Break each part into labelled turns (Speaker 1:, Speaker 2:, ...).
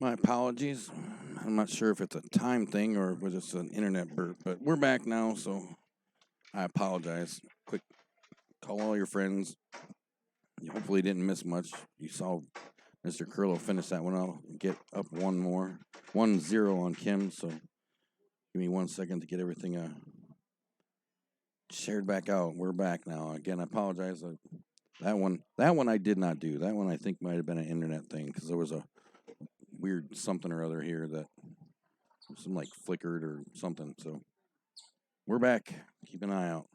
Speaker 1: My apologies. I'm not sure if it's a time thing or it was just an internet burp, but we're back now, so I apologize. Quick, call all your friends. You hopefully didn't miss much. You saw Mr. Curlo finish that one out, get up one more, 1-0 on Kim. So give me 1 second to get everything shared back out. We're back now. Again, I apologize. That one I did not do. That one I think might have been an internet thing because there was a weird something or other here that some like flickered or something. So we're back. Keep an eye out.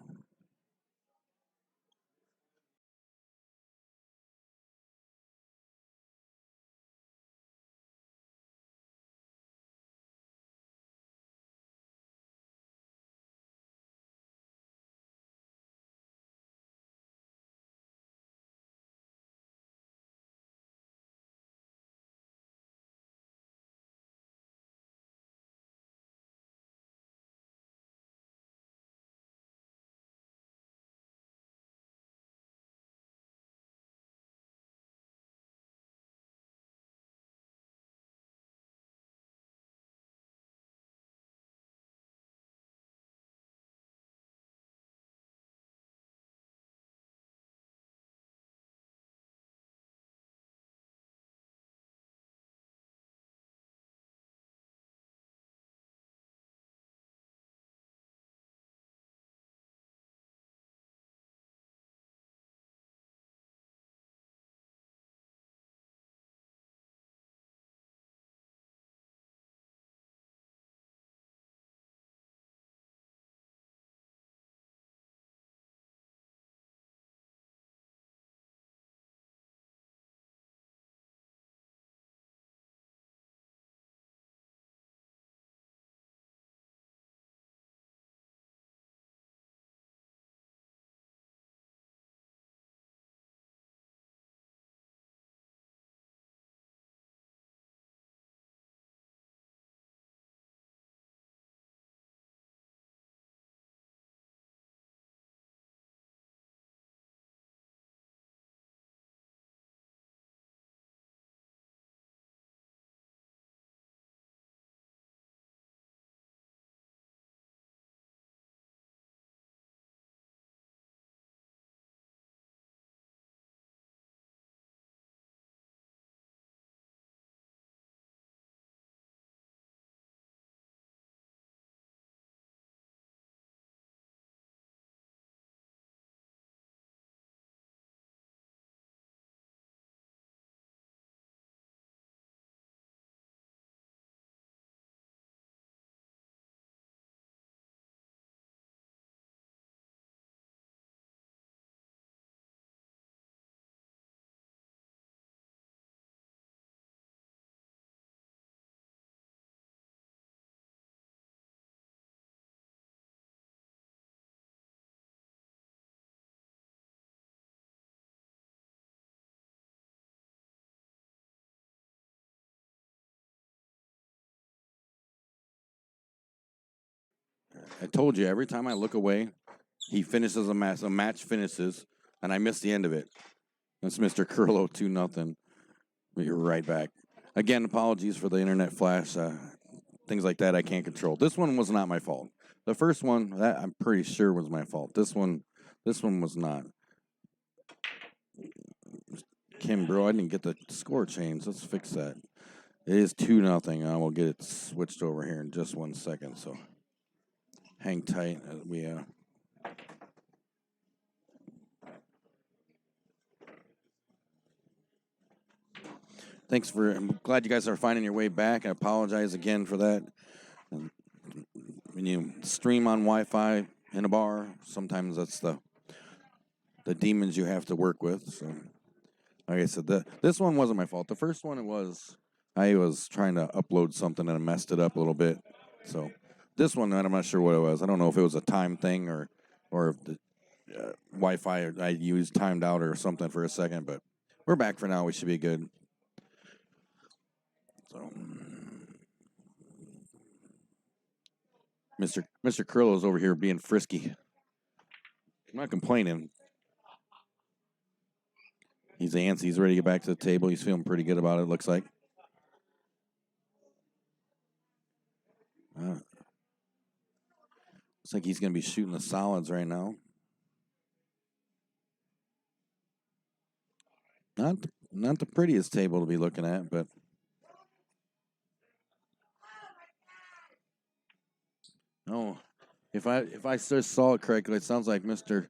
Speaker 1: I told you every time I look away, he finishes a match. A match finishes, and I miss the end of it. That's Mr. Curlo 2-0. You're right back. Again, apologies for the internet flash. Things like that I can't control. This one was not my fault. The first one, that I'm pretty sure was my fault. This one was not. Kim, bro, I didn't get the score changed. Let's fix that. It is 2-0. I will get it switched over here in just 1 second. So hang tight as we thanks for. I'm glad you guys are finding your way back. I apologize again for that. When you stream on Wi-Fi in a bar, sometimes that's the demons you have to work with. So, like I said, this one wasn't my fault. The first one it was. I was trying to upload something and I messed it up a little bit. So this one, I'm not sure what it was. I don't know if it was a time thing or if the Wi-Fi I used timed out or something for a second. But we're back for now. We should be good. So, Mr. Curlo's over here being frisky. I'm not complaining. He's antsy. He's ready to get back to the table. He's feeling pretty good about it, looks like. Looks like he's going to be shooting the solids right now. Not the prettiest table to be looking at, but oh, if I just saw it correctly, it sounds like Mr.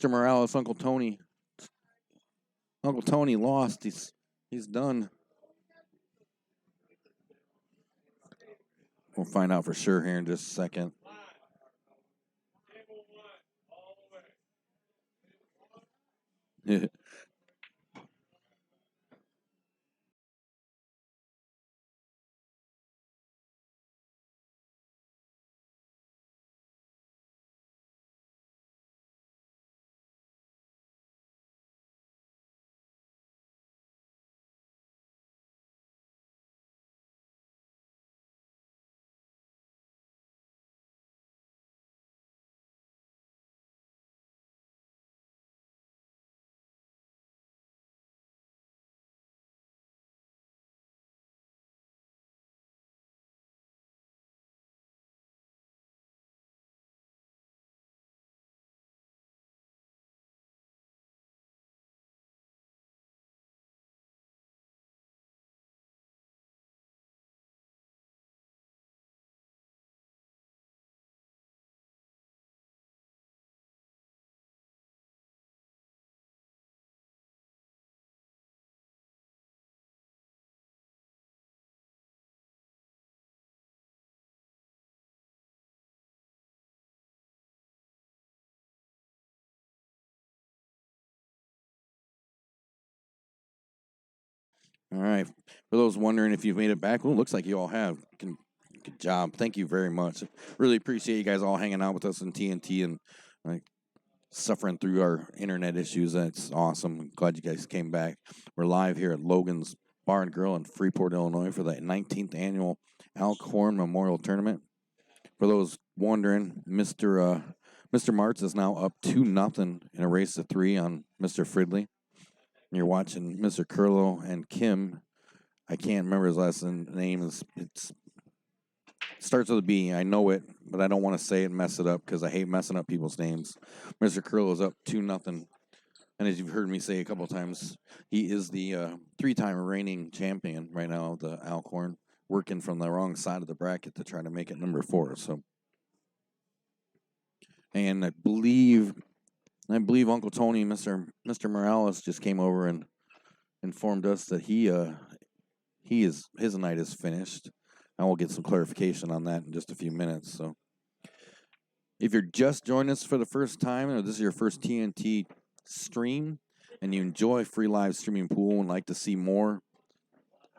Speaker 1: Morales, Uncle Tony. Uncle Tony lost. He's done. We'll find out for sure here in just a second. All right. For those wondering if you've made it back, well, it looks like you all have. Good job. Thank you very much. Really appreciate you guys all hanging out with us in TNT and suffering through our internet issues. That's awesome. Glad you guys came back. We're live here at Logan's Bar and Grill in Freeport, Illinois for the 19th annual Alcorn Memorial Tournament. For those wondering, Mr. Martz is now up 2-0 in a race to 3 on Mr. Fridley. You're watching Mr. Curlo and Kim. I can't remember his last name. It starts with a B. I know it, but I don't want to say it and mess it up because I hate messing up people's names. Mr. Curlo is up 2-0. And as you've heard me say a couple of times, he is the 3-time reigning champion right now of the Alcorn, working from the wrong side of the bracket to try to make it number 4. So, and I believe Uncle Tony, Mr. Morales, just came over and informed us that his night is finished. I will get some clarification on that in just a few minutes. So, if you're just joining us for the first time, or this is your first TNT stream, and you enjoy free live streaming pool and like to see more,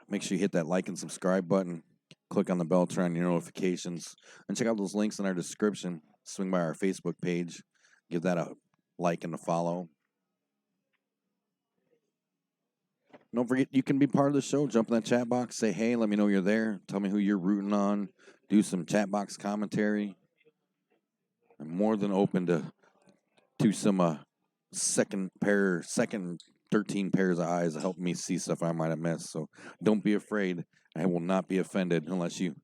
Speaker 1: make sure you hit that like and subscribe button. Click on the bell, turn on your notifications, and check out those links in our description. Swing by our Facebook page, give that a like and a follow. Don't forget, you can be part of the show. Jump in that chat box, say hey, let me know you're there. Tell me who you're rooting on. Do some chat box commentary. I'm more than open to some second 13 pairs of eyes to help me see stuff I might have missed. So don't be afraid. I will not be offended unless you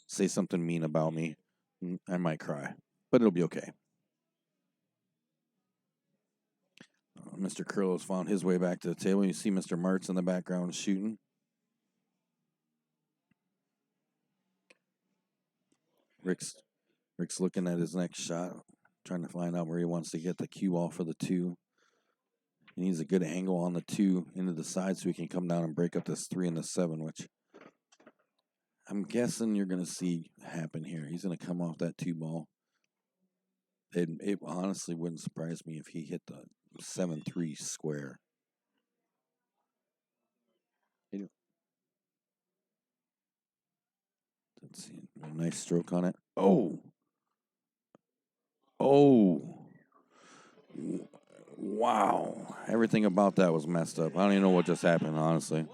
Speaker 1: say something mean about me. I might cry, but it'll be okay. Mr. Curlo's found his way back to the table. You see Mr. Martz in the background shooting. Rick's looking at his next shot, trying to find out where he wants to get the cue ball for the 2. He needs a good angle on the 2 into the side so he can come down and break up this 3 and the 7, which I'm guessing you're going to see happen here. He's going to come off that 2 ball. It honestly wouldn't surprise me if he hit the 7-3 square. Let's see. A nice stroke on it. Oh. Wow. Everything about that was messed up. I don't even know what just happened, honestly.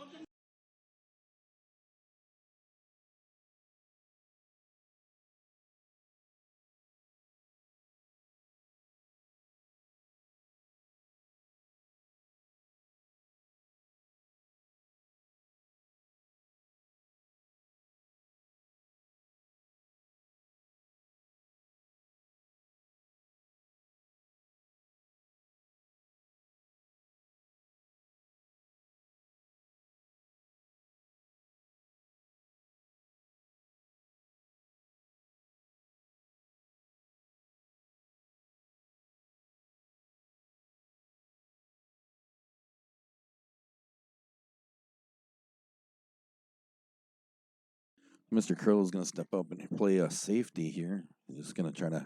Speaker 1: Mr. Curl's going to step up and play a safety here. He's just going to try to,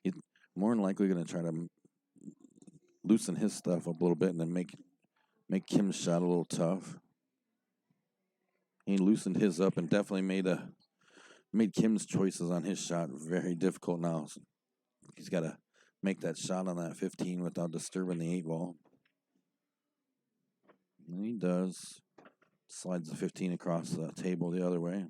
Speaker 1: he's more than likely going to try to loosen his stuff up a little bit and then make Kim's shot a little tough. He loosened his up and definitely made Kim's choices on his shot very difficult now. So he's got to make that shot on that 15 without disturbing the 8 ball. And he does. Slides the 15 across the table the other way.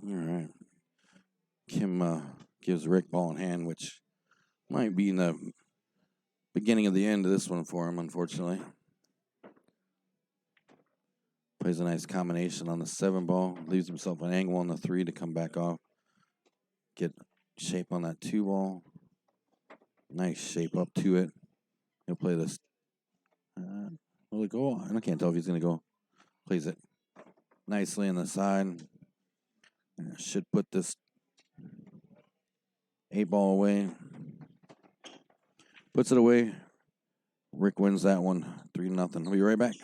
Speaker 1: All right. Kim gives Rick ball in hand, which might be in the beginning of the end of this one for him, unfortunately. Plays a nice combination on the 7 ball. Leaves himself an angle on the 3 to come back off. Get shape on that 2 ball. Nice shape up to it. He'll play this. Will it go? I can't tell if he's going to go. Plays it nicely on the side. Should put this 8 ball away. Puts it away. Rick wins that one 3-0. We'll be right back.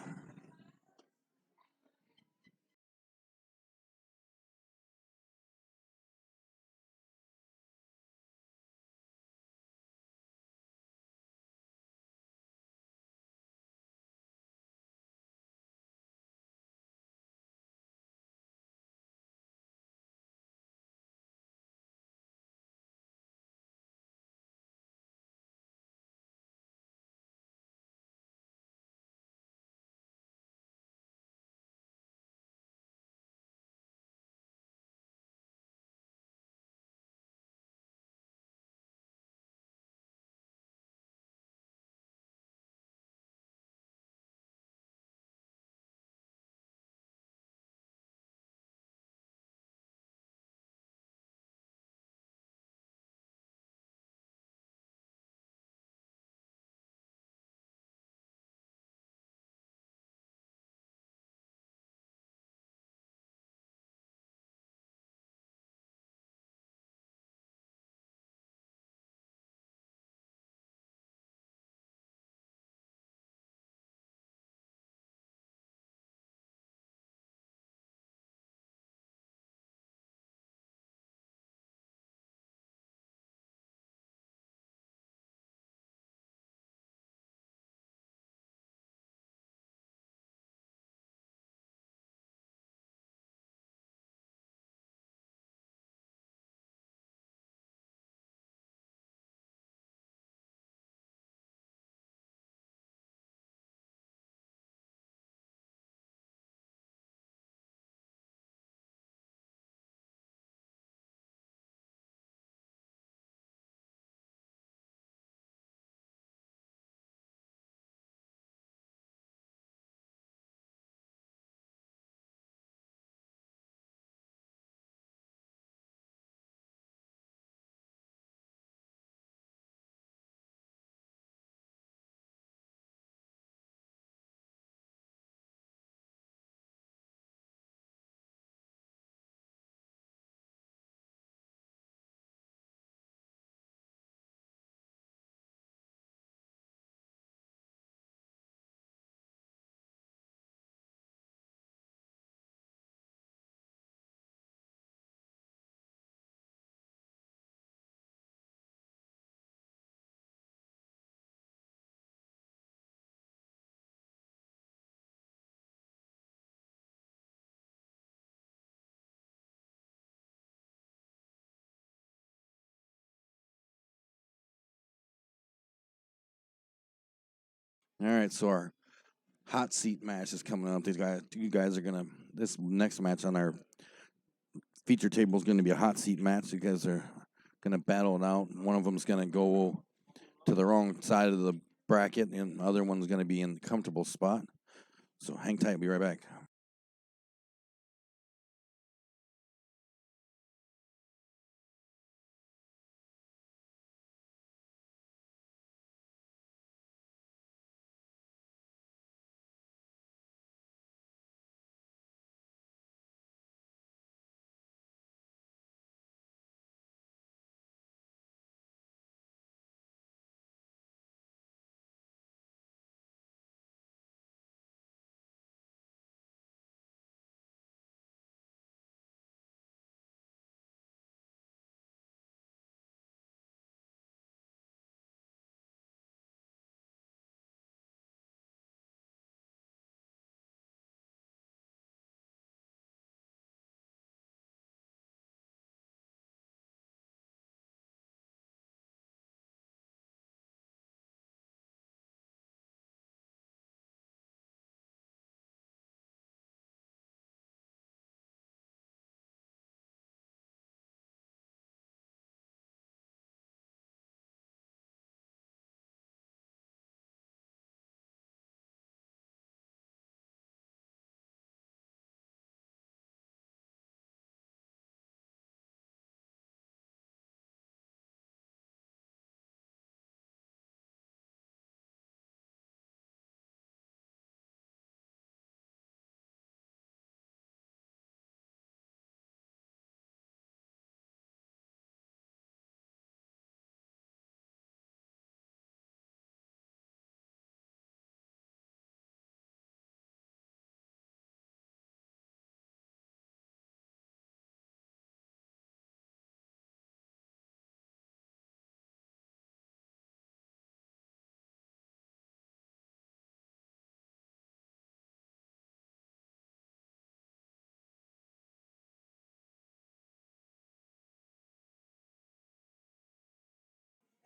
Speaker 1: All right, so our hot seat match is coming up. You guys are gonna. This next match on our feature table is going to be a hot seat match. You guys are gonna battle it out. One of them is gonna go to the wrong side of the bracket, and the other one's gonna be in the comfortable spot. So hang tight. Be right back.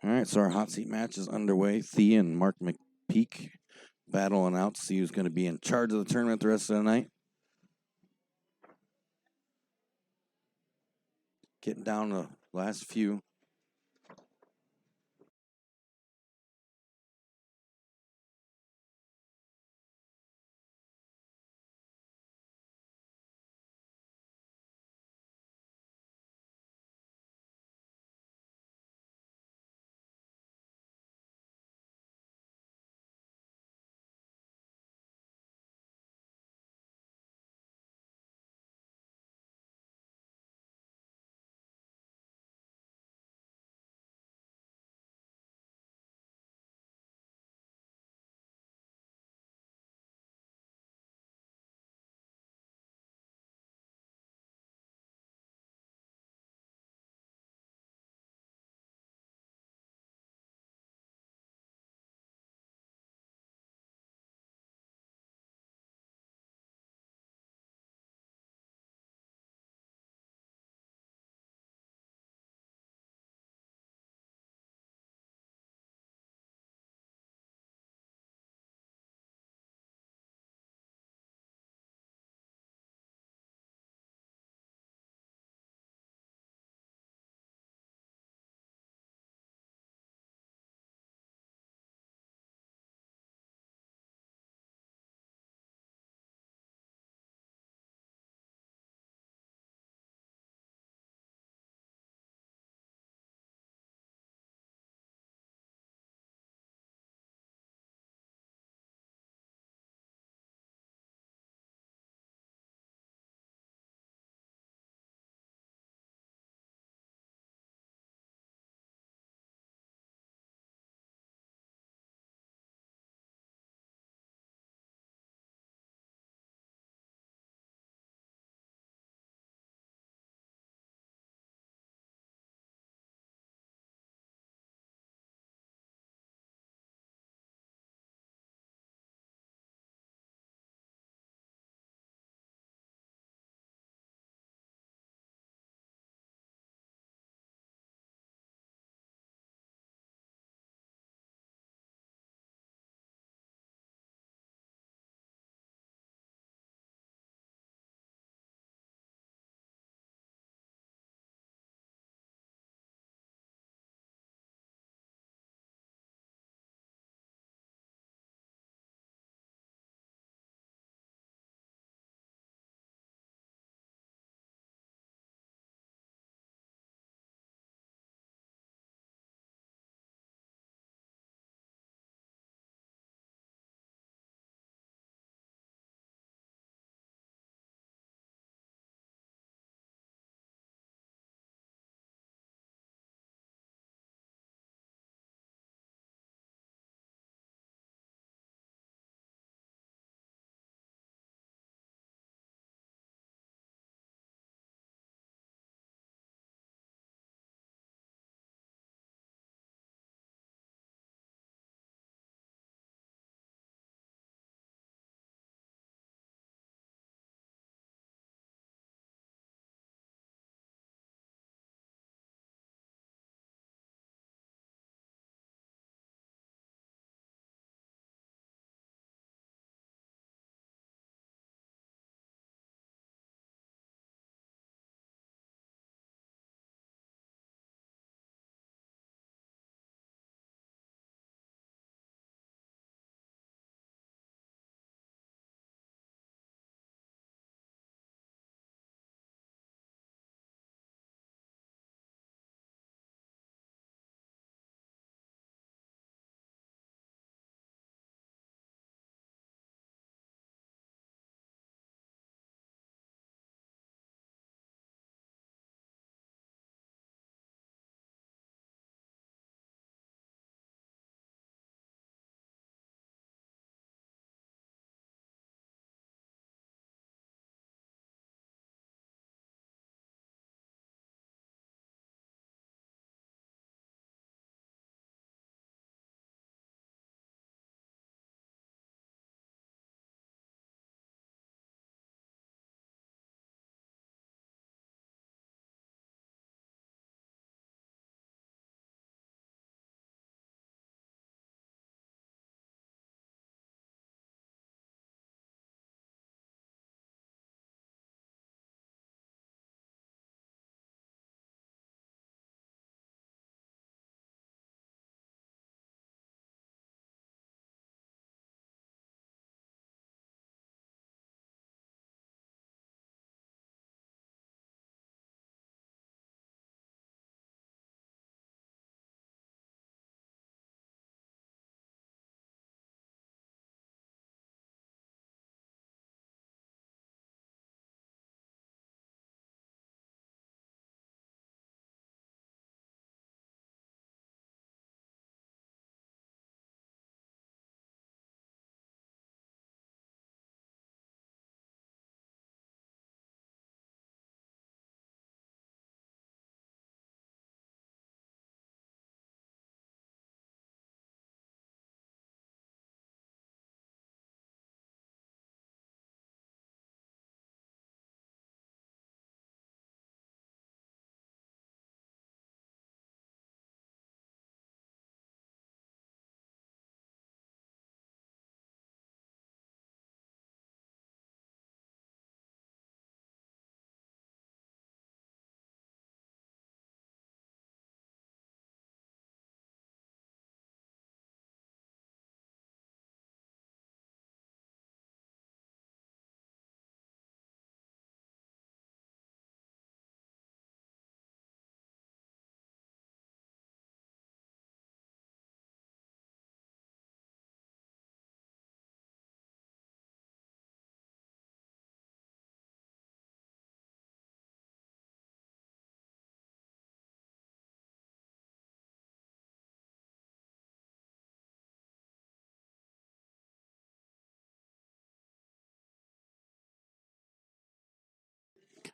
Speaker 1: All right, so our hot seat match is underway. Thea and Mark McPeak battling out to see who's going to be in charge of the tournament the rest of the night. Getting down to the last few.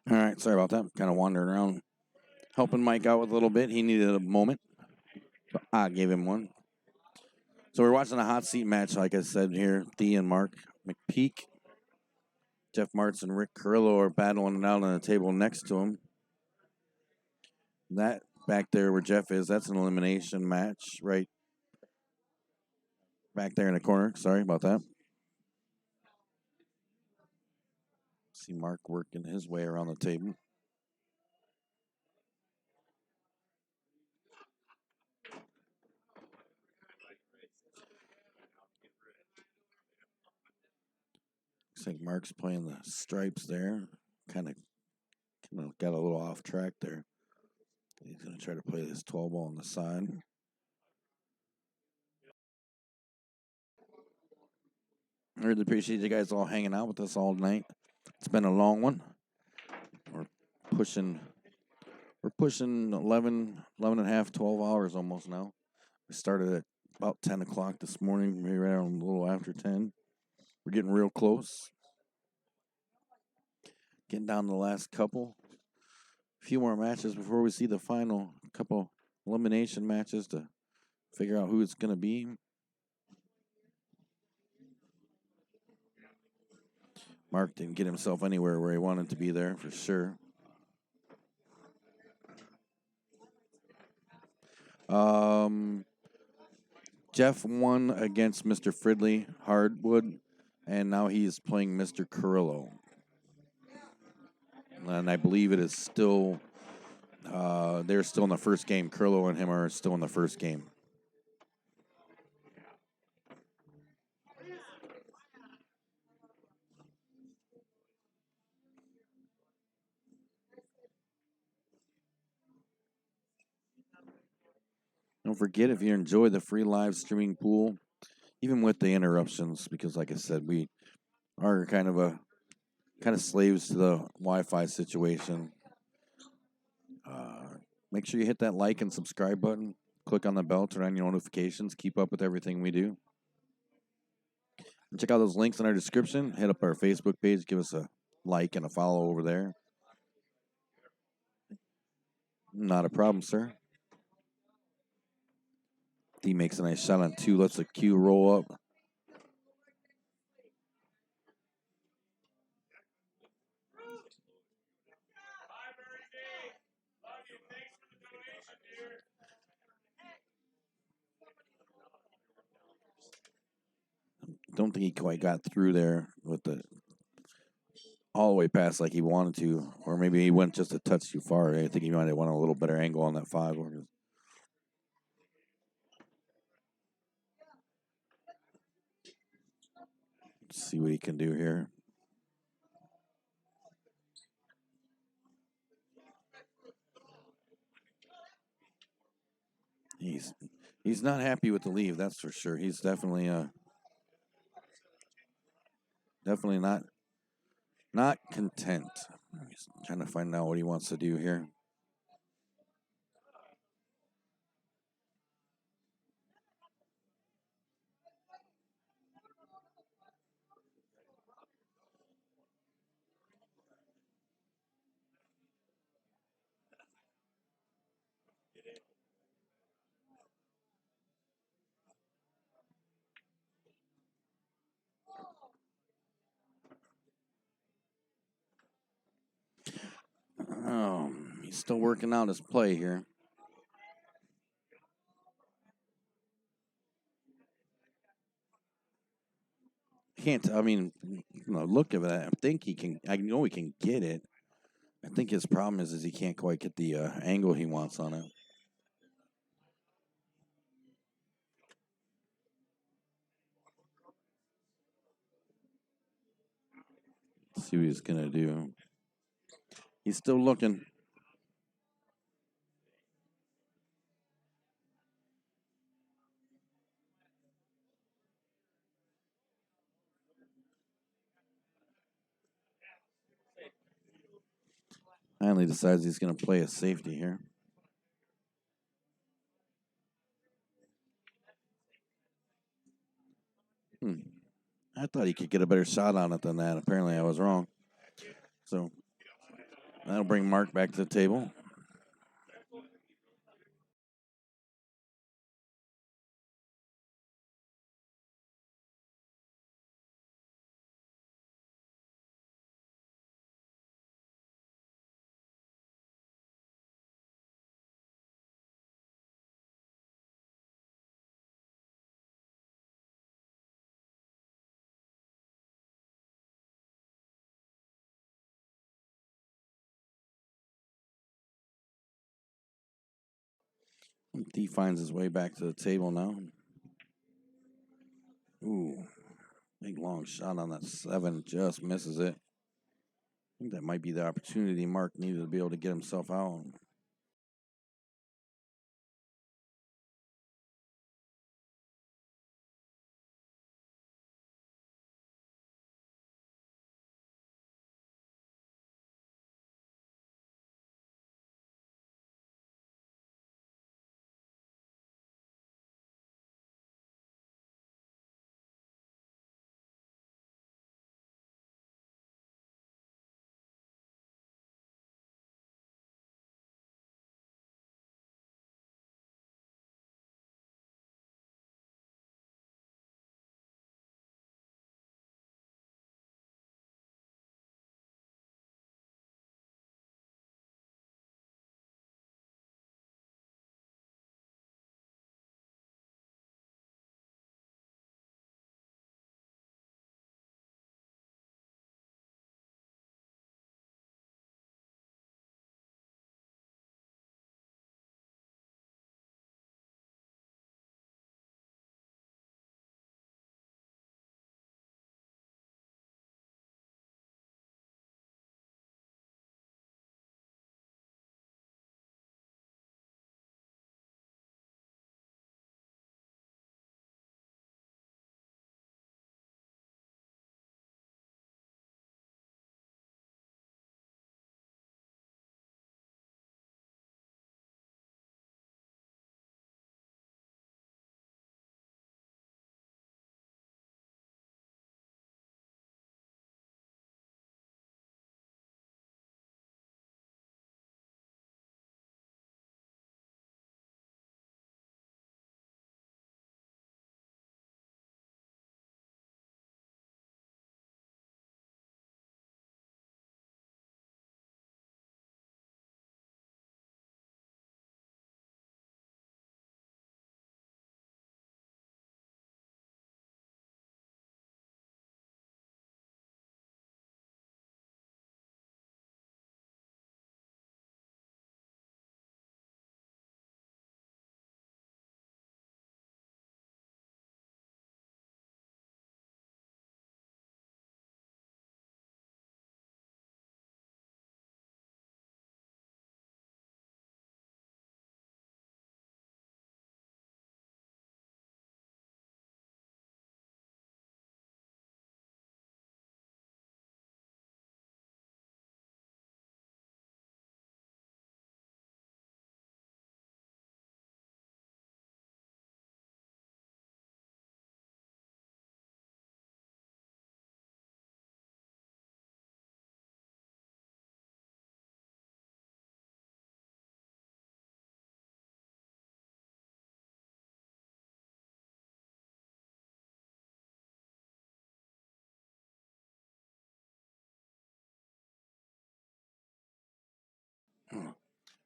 Speaker 1: All right, sorry about that. Kind of wandering around, helping Mike out with a little bit. He needed a moment. So I gave him one. So we're watching a hot seat match, like I said here. Thee and Mark McPeak. Jeff Martz and Rick Carrillo are battling it out on the table next to him. That back there where Jeff is, that's an elimination match, right back there in the corner. Sorry about that. See Mark working his way around the table. Looks like Mark's playing the stripes there. Kind of got a little off track there. He's going to try to play this 12 ball on the side. I really appreciate you guys all hanging out with us all night. It's been a long one. We're pushing 11 and a half, 12 hours almost now. We started at about 10 o'clock this morning, maybe around a little after 10. We're getting real close. Getting down to the last couple. A few more matches before we see the final. A couple elimination matches to figure out who it's going to be. Mark didn't get himself anywhere where he wanted to be there for sure. Jeff won against Mr. Fridley Hardwood, and now he's playing Mr. Carrillo. And I believe it is still, they're still in the first game. Carrillo and him are still in the first game. Don't forget, if you enjoy the free live streaming pool, even with the interruptions, because like I said, we are kind of slaves to the Wi-Fi situation. Make sure you hit that like and subscribe button. Click on the bell, turn on your notifications. Keep up with everything we do. And check out those links in our description. Hit up our Facebook page. Give us a like and a follow over there. Not a problem, sir. He makes a nice shot on 2. Lets the Q roll up. Don't think he quite got through there with the all the way past like he wanted to, or maybe he went just a touch too far. I think he might have won a little better angle on that 5. Let's see what he can do here. He's not happy with the leave, that's for sure. He's definitely not content. He's trying to find out what he wants to do here. He's still working out his play here. Can't. I mean, look at that. I think he can. I know he can get it. I think his problem is he can't quite get the angle he wants on it. Let's see what he's gonna do. He's still looking. Finally decides he's gonna play a safety here. I thought he could get a better shot on it than that. Apparently, I was wrong. So That'll bring Mark back to the table. D finds his way back to the table now. Ooh, big long shot on that 7, just misses it. I think that might be the opportunity Mark needed to be able to get himself out.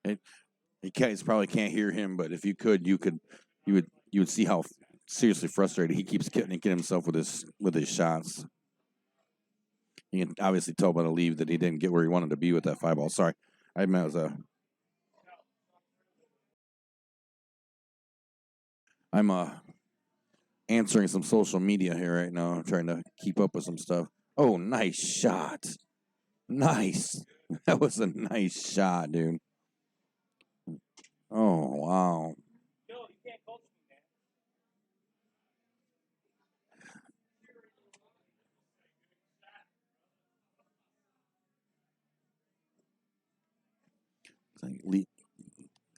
Speaker 1: It, you guys probably can't hear him, but if you could, you would see how seriously frustrated he keeps getting himself with his shots. You can obviously tell by the leave that he didn't get where he wanted to be with that 5 ball. Sorry, I meant as a. I'm answering some social media here right now. I'm trying to keep up with some stuff. Oh, nice shot. Nice. That was a nice shot, dude. Oh, wow.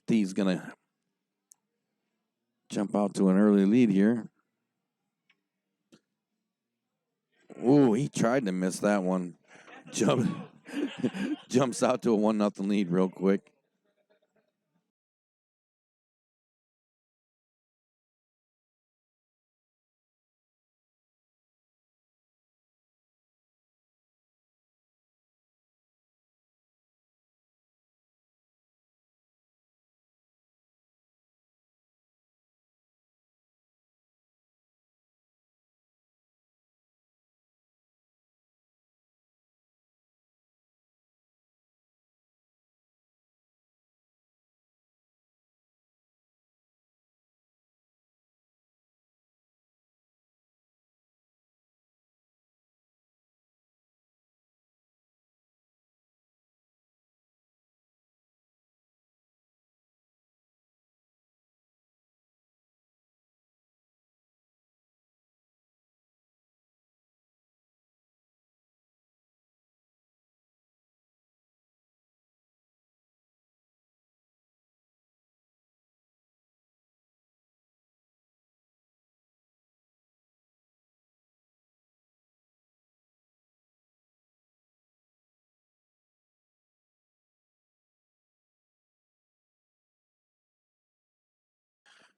Speaker 1: He's going to jump out to an early lead here. Ooh, he tried to miss that one. Jump. Jumps out to a 1-0 lead real quick.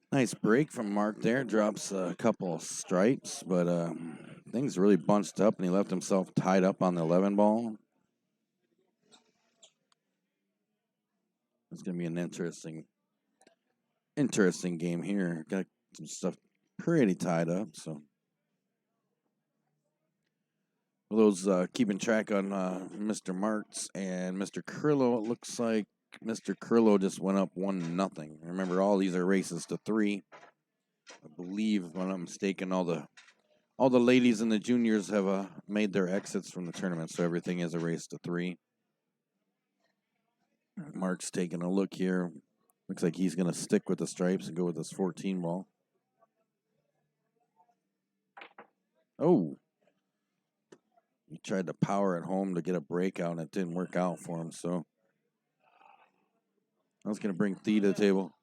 Speaker 1: Nice break from Mark there. Drops a couple stripes, but things really bunched up, and he left himself tied up on the 11 ball. It's going to be an interesting game here. Got some stuff pretty tied up. So for those keeping track on Mr. Martz and Mr. Curlo, it looks like Mr. Curlo just went up 1-0. Remember, all these are races to 3. I believe, if I'm not mistaken, all the ladies and the juniors have made their exits from the tournament, so everything is a race to 3. Mark's taking a look here. Looks like he's going to stick with the stripes and go with his 14 ball. Oh, he tried to power it home to get a breakout, and it didn't work out for him. So I was going to bring Thea to the table.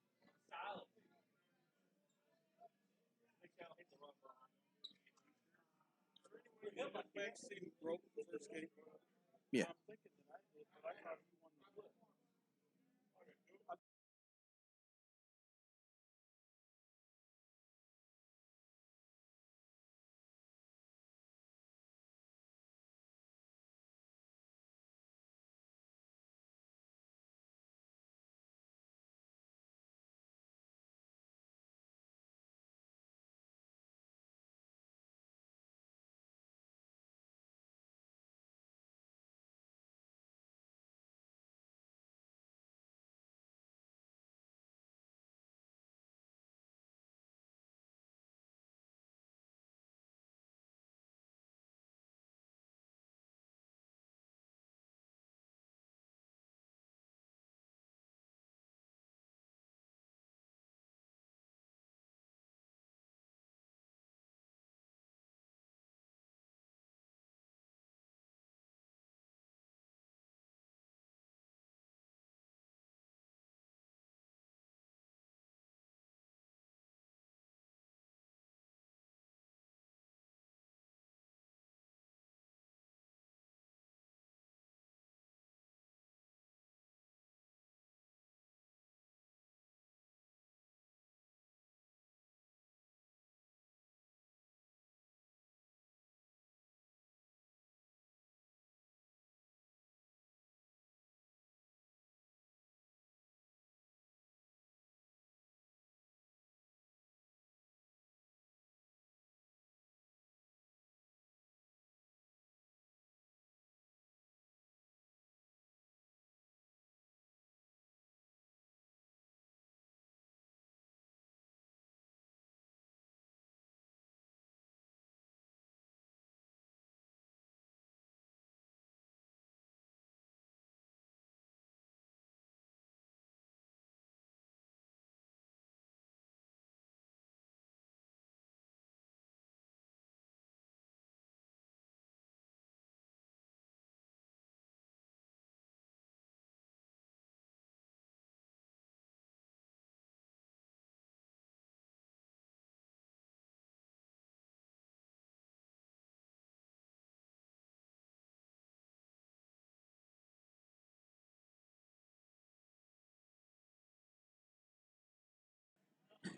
Speaker 1: Yeah.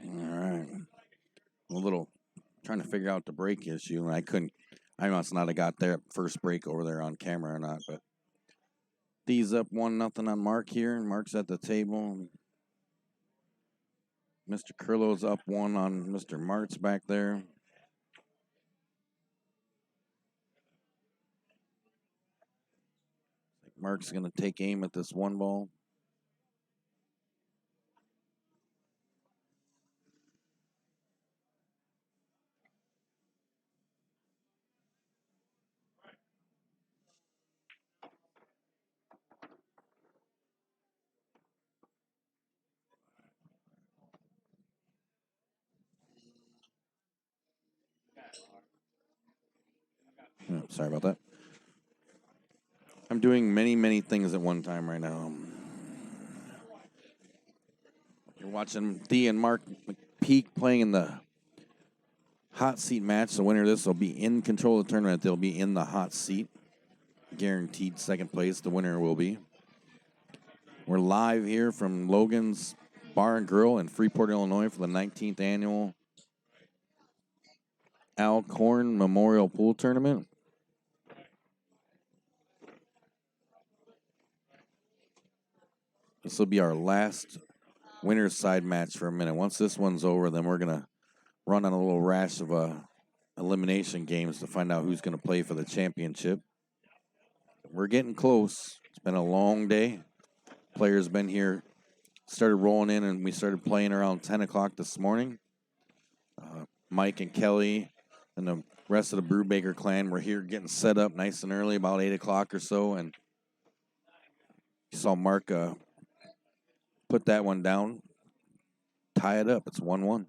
Speaker 1: All right. A little trying to figure out the break issue, and I couldn't. I must not have got their first break over there on camera or not, but these up 1-0 on Mark here. Mark's at the table. Mr. Curlow's up 1 on Mr. Martz back there. Mark's going to take aim at this one ball. Oh, sorry about that. I'm doing many things at one time right now. You're watching Thea and Mark McPeak playing in the hot seat match. The winner of this will be in control of the tournament. They'll be in the hot seat. Guaranteed second place. The winner will be. We're live here from Logan's Bar and Grill in Freeport, Illinois for the 19th annual Al Korn Memorial Pool Tournament. This will be our last winner's side match for a minute. Once this one's over, then we're going to run on a little rash of elimination games to find out who's going to play for the championship. We're getting close. It's been a long day. Players been here, started rolling in, and we started playing around 10 o'clock this morning. Mike and Kelly and the rest of the Brubaker clan were here getting set up nice and early, about 8 o'clock or so, and you saw Mark put that one down, tie it up. It's 1-1.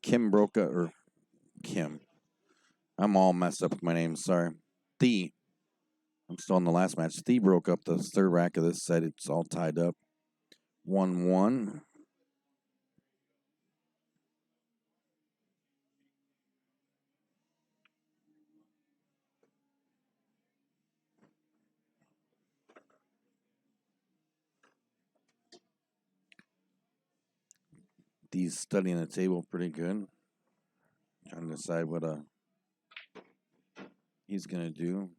Speaker 1: Kim broke up, or Kim. I'm all messed up with my name, sorry. I'm still in the last match. Thee broke up the third rack of this set. It's all tied up. 1-1. He's studying the table pretty good. Trying to decide what he's going to do.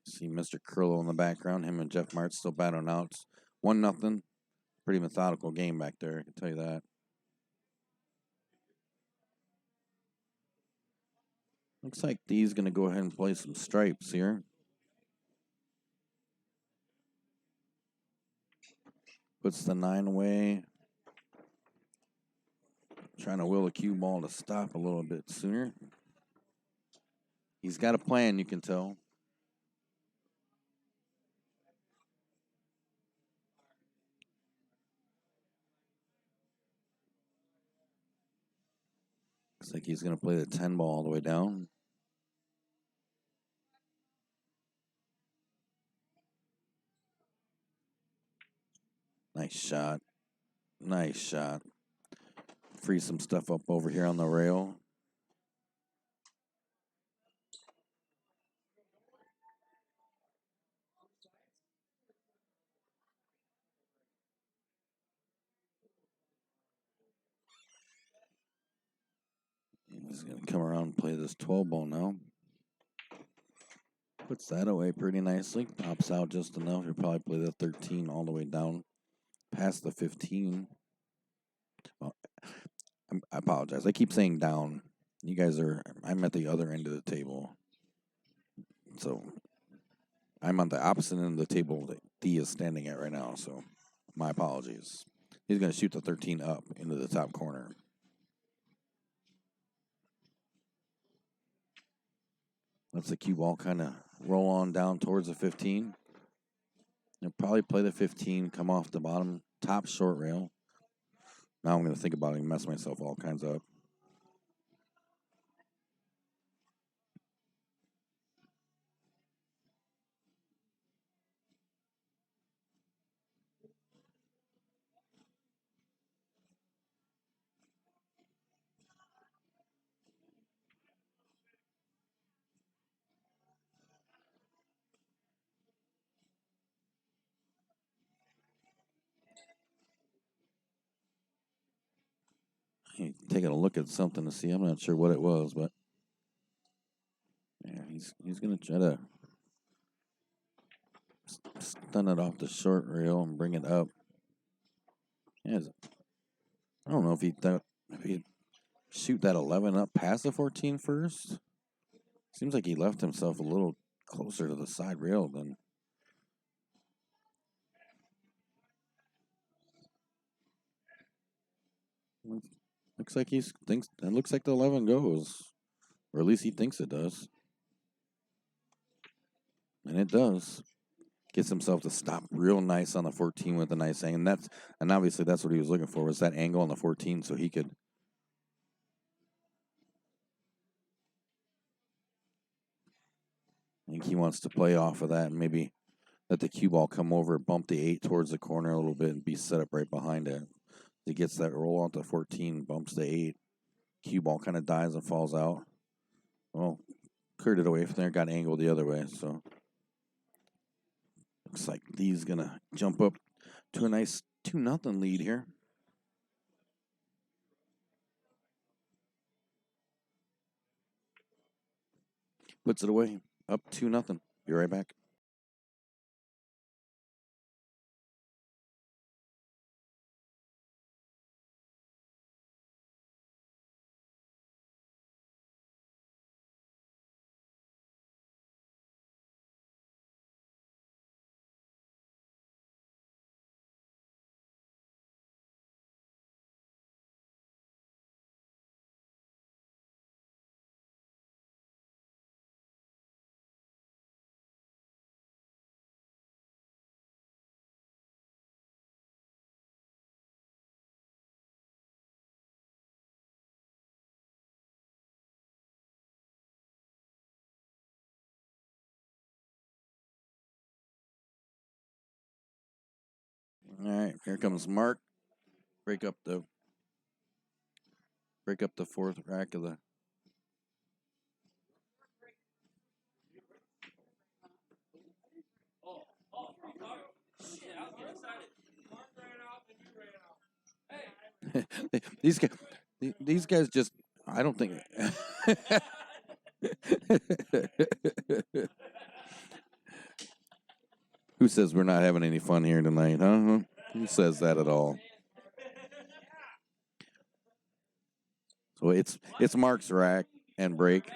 Speaker 1: See Mr. Curlow in the background. Him and Jeff Martz still battling out. 1-0. Pretty methodical game back there, I can tell you that. Looks like Dee's going to go ahead and play some stripes here. Puts the 9 away. Trying to will the cue ball to stop a little bit sooner. He's got a plan, you can tell. Looks like he's going to play the 10 ball all the way down. Nice shot. Nice shot. Free some stuff up over here on the rail. He's going to come around and play this 12 ball now. Puts that away pretty nicely. Pops out just enough. He'll probably play the 13 all the way down past the 15. Well, I apologize. I keep saying down. You guys are, I'm at the other end of the table. So I'm on the opposite end of the table that D is standing at right now. So my apologies. He's going to shoot the 13 up into the top corner. Lets the cue ball kind of roll on down towards the 15. He'll probably play the 15, come off the bottom, top short rail. Now I'm going to think about it and mess myself all kinds up. Hey, taking a look at something to see. I'm not sure what it was, but yeah, he's going to try to stun it off the short rail and bring it up. Yeah, I don't know if he'd shoot that 11 up past the 14 first. Seems like he left himself a little closer to the side rail than. Looks like he thinks. It looks like the 11 goes, or at least he thinks it does, and it does. Gets himself to stop real nice on the 14 with a nice angle, and obviously that's what he was looking for, was that angle on the 14, so he could. I think he wants to play off of that and maybe let the cue ball come over, bump the 8 towards the corner a little bit, and be set up right behind it. He gets that roll out the 14, bumps the 8. Cue ball kind of dies and falls out. Well, cleared it away from there, got angled the other way, so. Looks like Lee's going to jump up to a nice 2-0 lead here. Puts it away, up 2-0. Be right back. All right, here comes Mark. Break up the fourth rack of the. These guys just. I don't think. Who says we're not having any fun here tonight, huh? Who says that at all? So it's Mark's rack and break.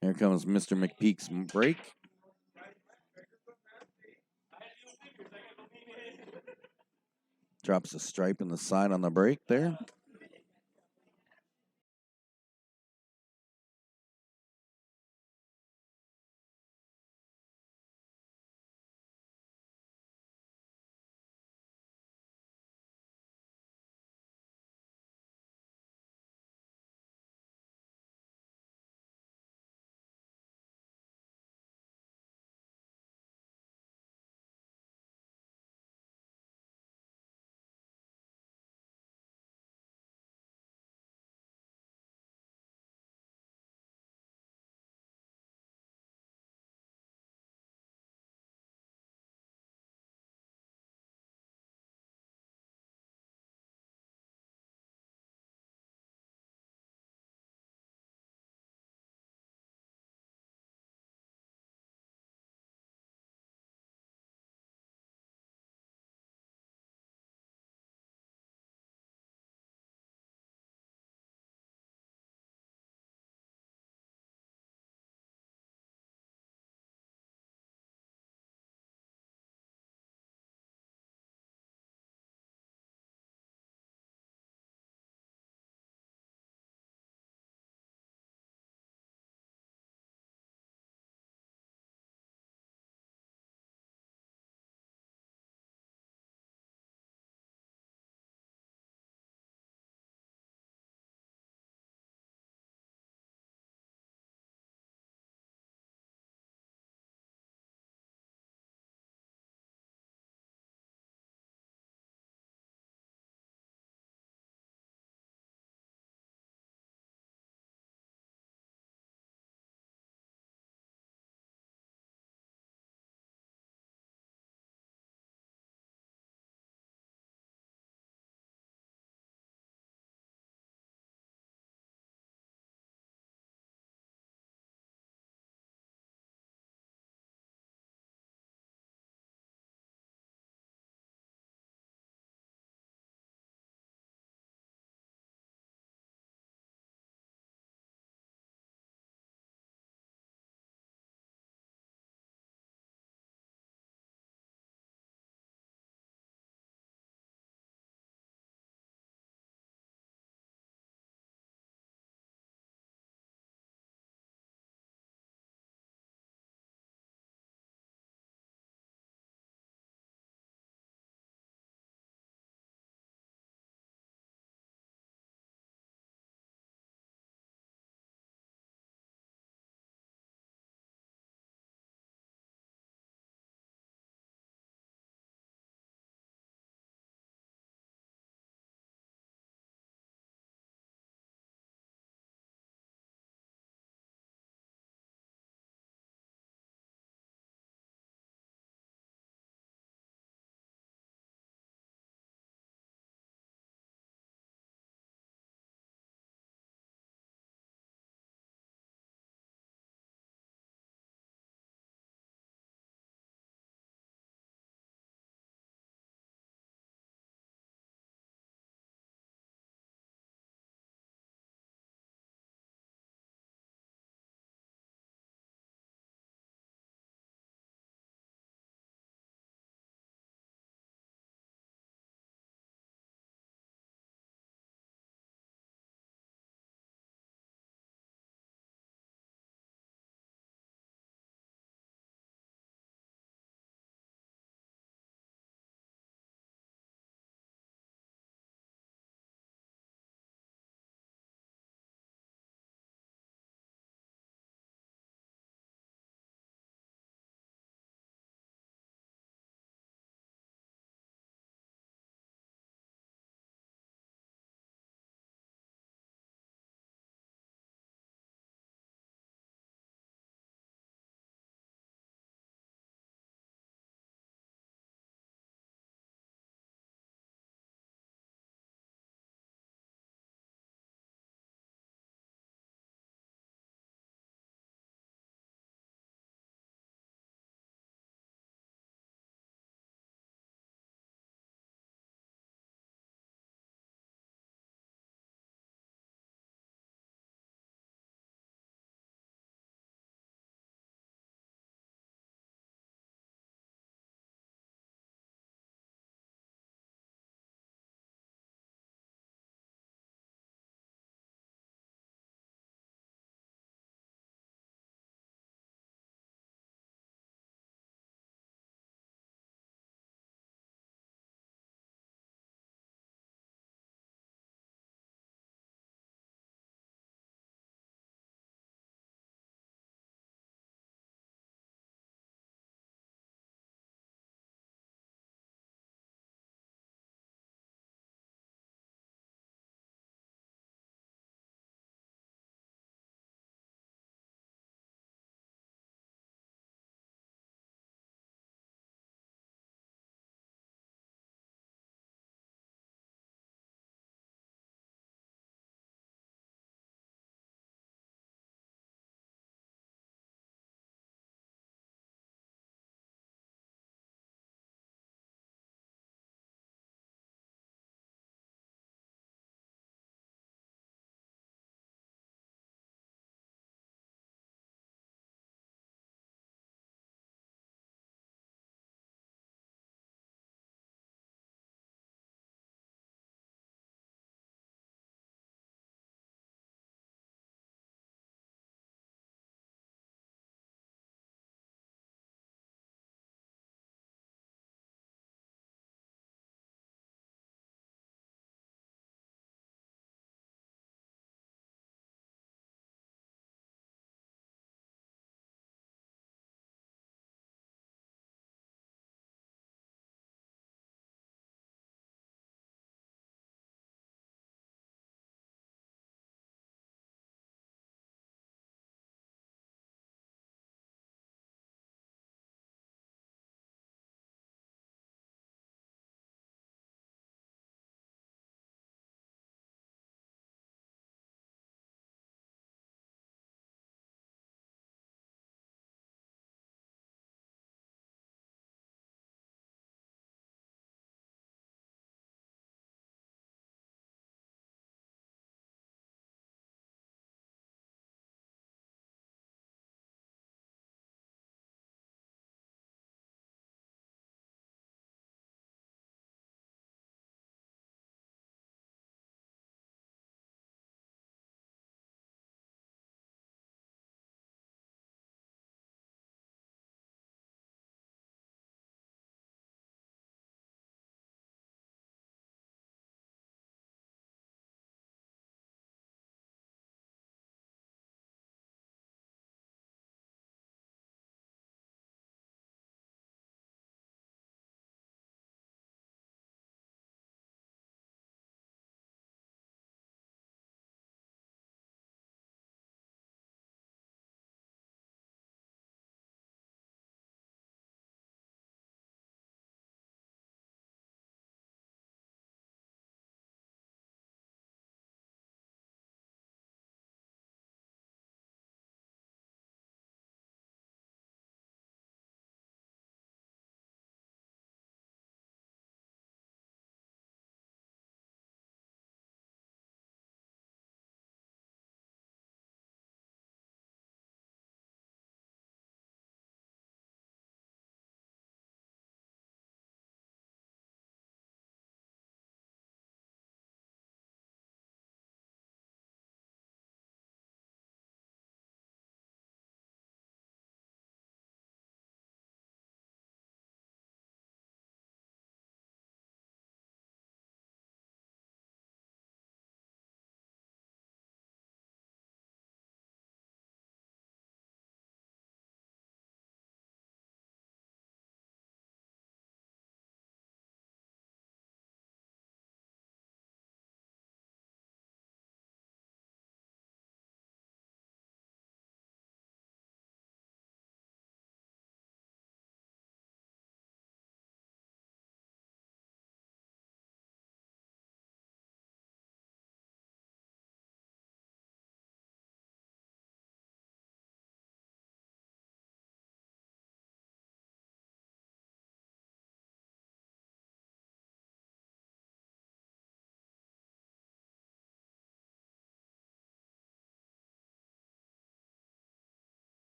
Speaker 1: Here comes Mr. McPeak's break. Drops a stripe in the side on the break there.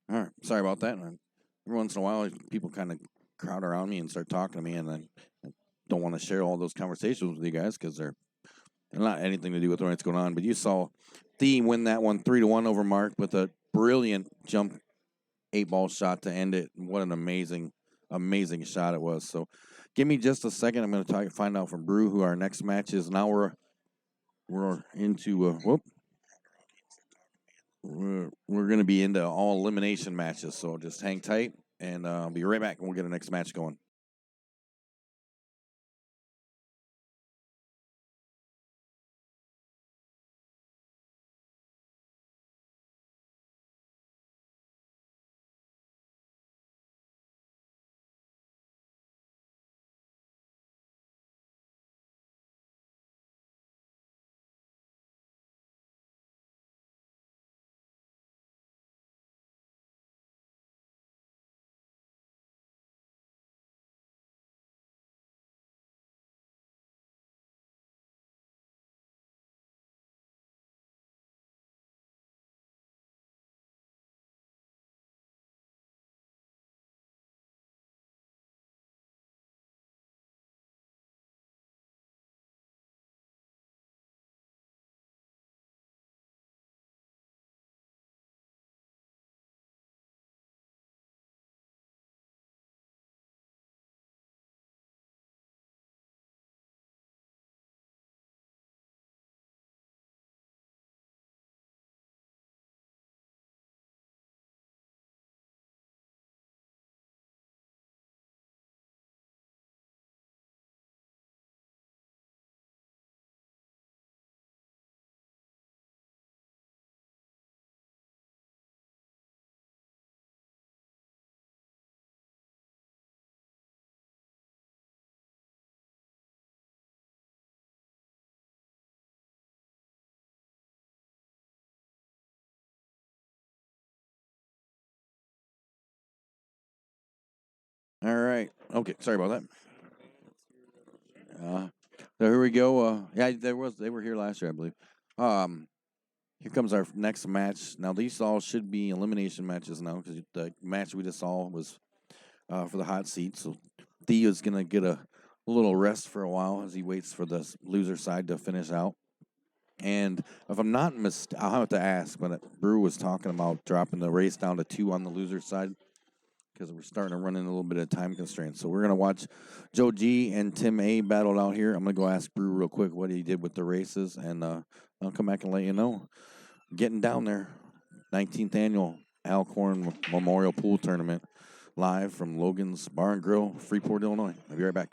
Speaker 1: All right, sorry about that. Every once in a while, people kind of crowd around me and start talking to me, and I don't want to share all those conversations with you guys because they're not anything to do with what's going on. But you saw Thee win that one 3-1 over Mark with a brilliant jump 8-ball shot to end it. What an amazing shot it was. So, give me just a second. I'm going to find out from Brew who our next match is. Now we're into whoop. We're going to be into all elimination matches. So just hang tight, and I'll be right back, and we'll get our next match going. All right. Okay. Sorry about that. So here we go. Yeah, they were here last year, I believe. Um, Here comes our next match. Now these all should be elimination matches now because the match we just saw was for the hot seat. So Theo's gonna get a little rest for a while as he waits for the loser side to finish out. And if I'm not I'll have to ask. But Brew was talking about dropping the race down to 2 on the loser side because we're starting to run into a little bit of time constraints. So we're gonna watch Joe G and Tim A battle out here. I'm gonna go ask Brew real quick what he did with the races, and I'll come back and let you know. Getting down there, 19th annual Alcorn Memorial Pool Tournament, live from Logan's Bar and Grill, Freeport, Illinois. I'll be right back.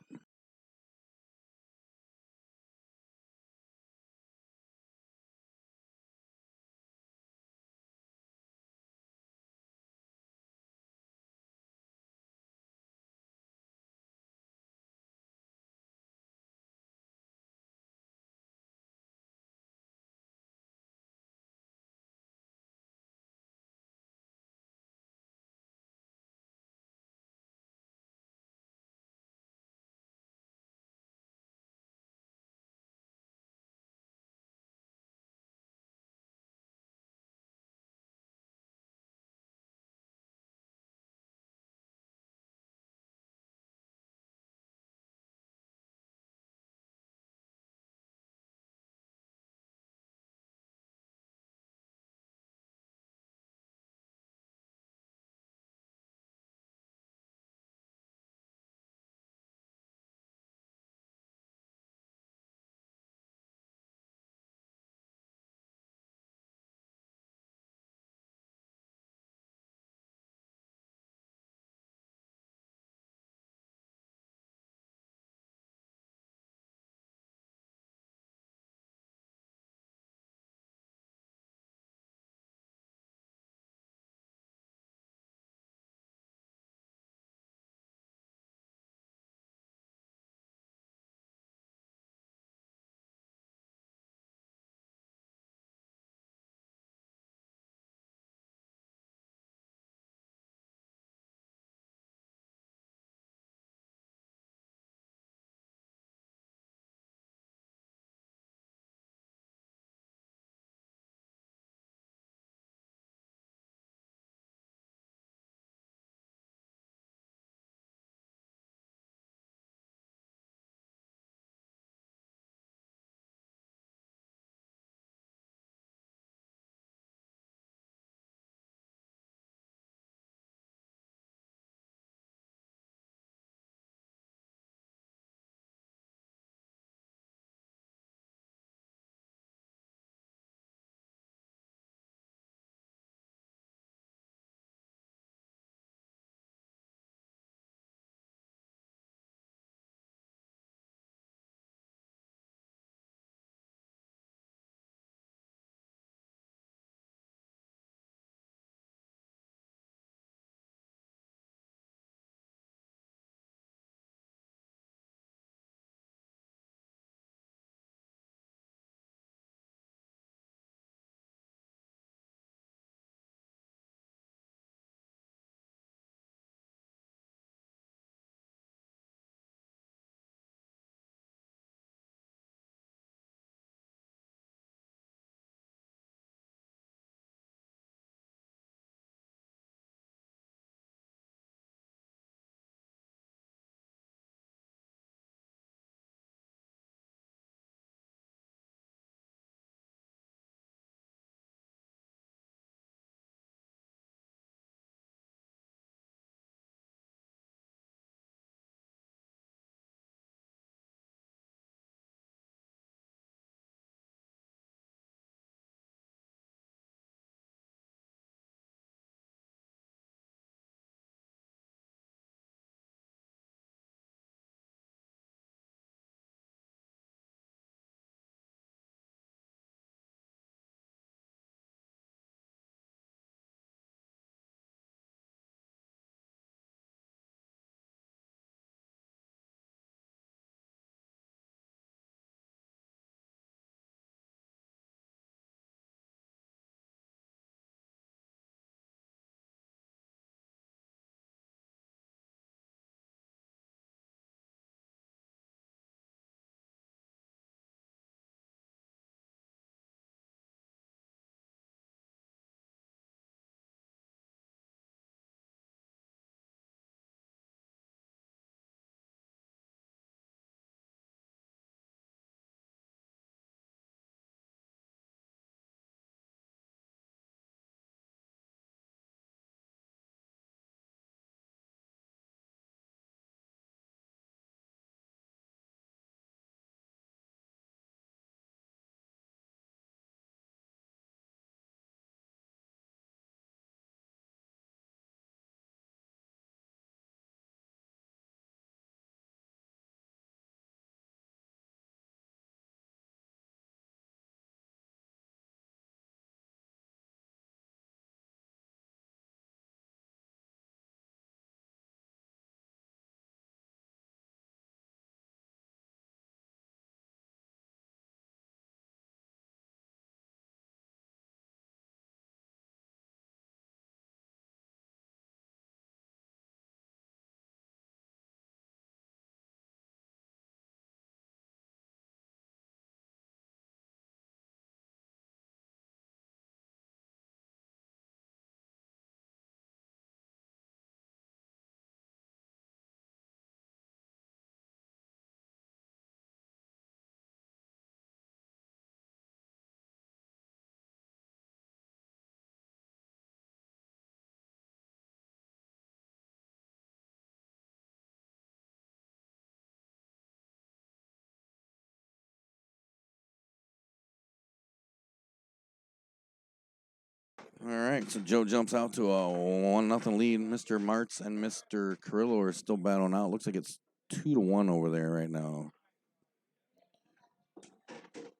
Speaker 1: All right, so Joe jumps out to a 1-0 lead. Mr. Martz and Mr. Carrillo are still battling out. Looks like it's 2-1 over there right now.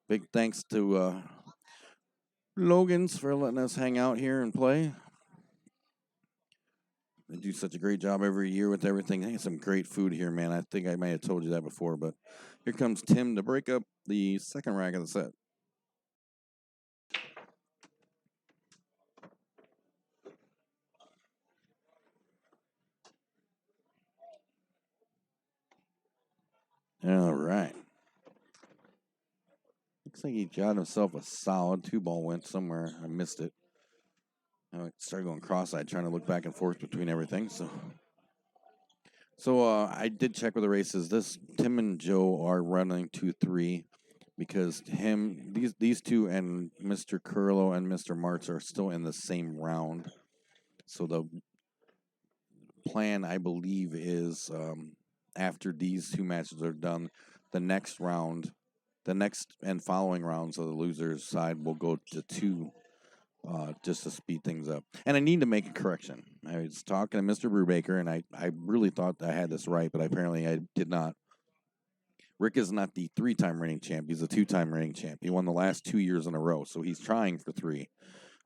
Speaker 1: Big thanks to Logan's for letting us hang out here and play. They do such a great job every year with everything. They have some great food here, man. I think I might have told you that before, but here comes Tim to break up the second rack of the set. All right. Looks like he got himself a solid 2-ball, went somewhere. I missed it. I started going cross-eyed, trying to look back and forth between everything. So I did check with the races. Tim and Joe are running 2-3 because these two and Mr. Curlo and Mr. Martz are still in the same round. So the plan, I believe, is after these two matches are done, the next and following rounds of the losers side will go to 2, just to speed things up. And I need to make a correction. I was talking to Mr. Brubaker, and I really thought I had this right, but apparently I did not. Rick is not the 3-time reigning champ. He's a 2-time reigning champ. He won the last 2 years in a row, so he's trying for 3.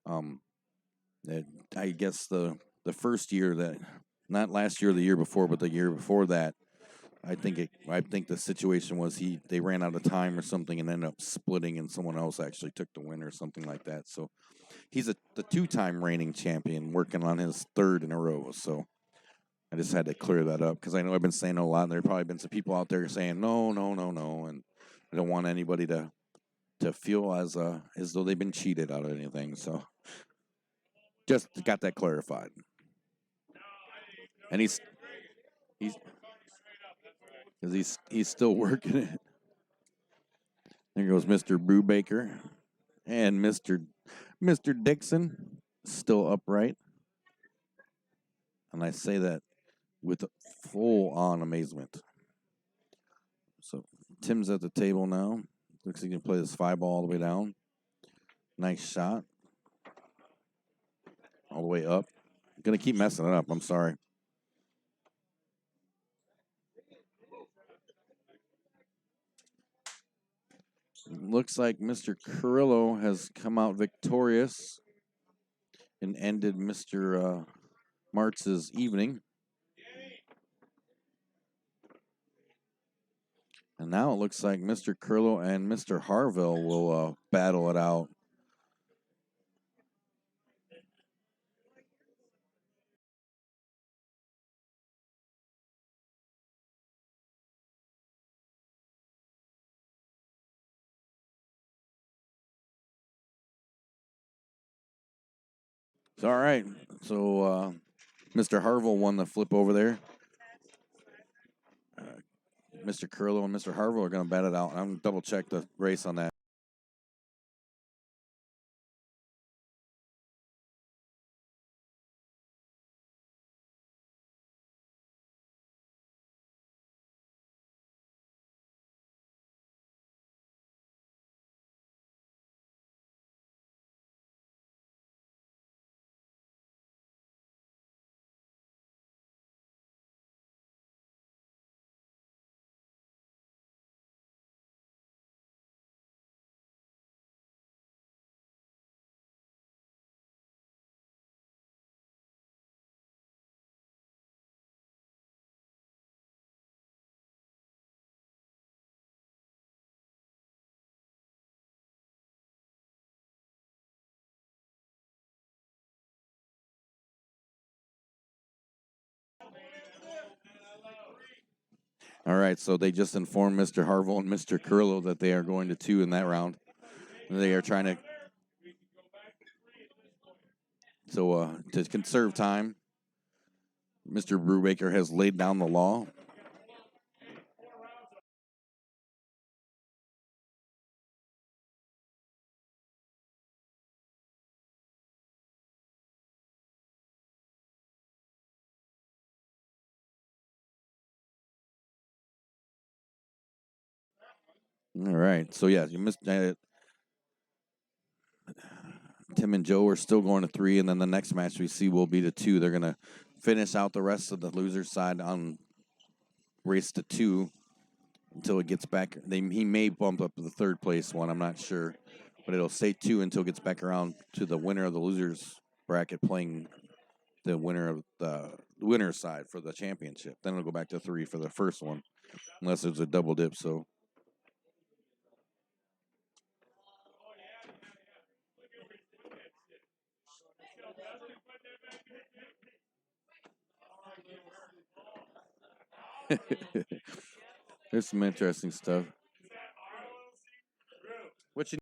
Speaker 1: I guess the first year that, not last year or the year before, but the year before that, I think the situation was they ran out of time or something and ended up splitting, and someone else actually took the win or something like that. So he's the 2-time reigning champion, working on his 3rd in a row. So I just had to clear that up because I know I've been saying a lot, and there have probably been some people out there saying no, no, no, no, and I don't want anybody to feel as though they've been cheated out of anything. So just got that clarified. And he's because he's still working it. There goes Mr. Brubaker and Mr. Dixon, still upright. And I say that with full on amazement. So Tim's at the table now. Looks like he can play this 5-ball all the way down. Nice shot. All the way up. I'm going to keep messing it up. I'm sorry. Looks like Mr. Carrillo has come out victorious and ended Mr. Martz's evening. And now it looks like Mr. Carrillo and Mr. Harville will battle it out. All right. So Mr. Harville won the flip over there. Mr. Carrillo and Mr. Harville are going to bat it out. I'm going to double check the race on that. All right, so they just informed Mr. Harville and Mr. Carrillo that they are going to 2 in that round. They are trying to to conserve time. Mr. Brubaker has laid down the law. All right, so yeah, you missed. Tim and Joe are still going to 3, and then the next match we see will be to 2. They're going to finish out the rest of the loser's side on race to 2 until it gets back. He may bump up to the third place one. I'm not sure, but it'll stay 2 until it gets back around to the winner of the loser's bracket playing the winner of the winner's side for the championship. Then it'll go back to 3 for the first one, unless there's a double dip. So. There's some interesting stuff. What you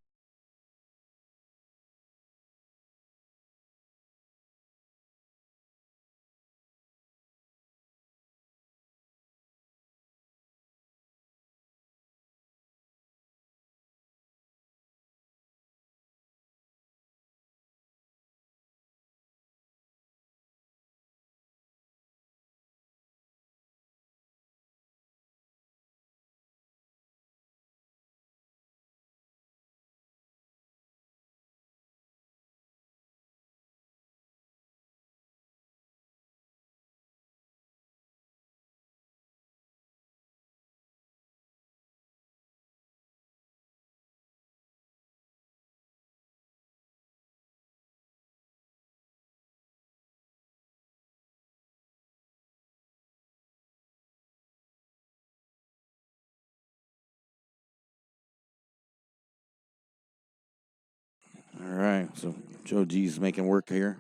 Speaker 1: All right, so Joe G's making work here.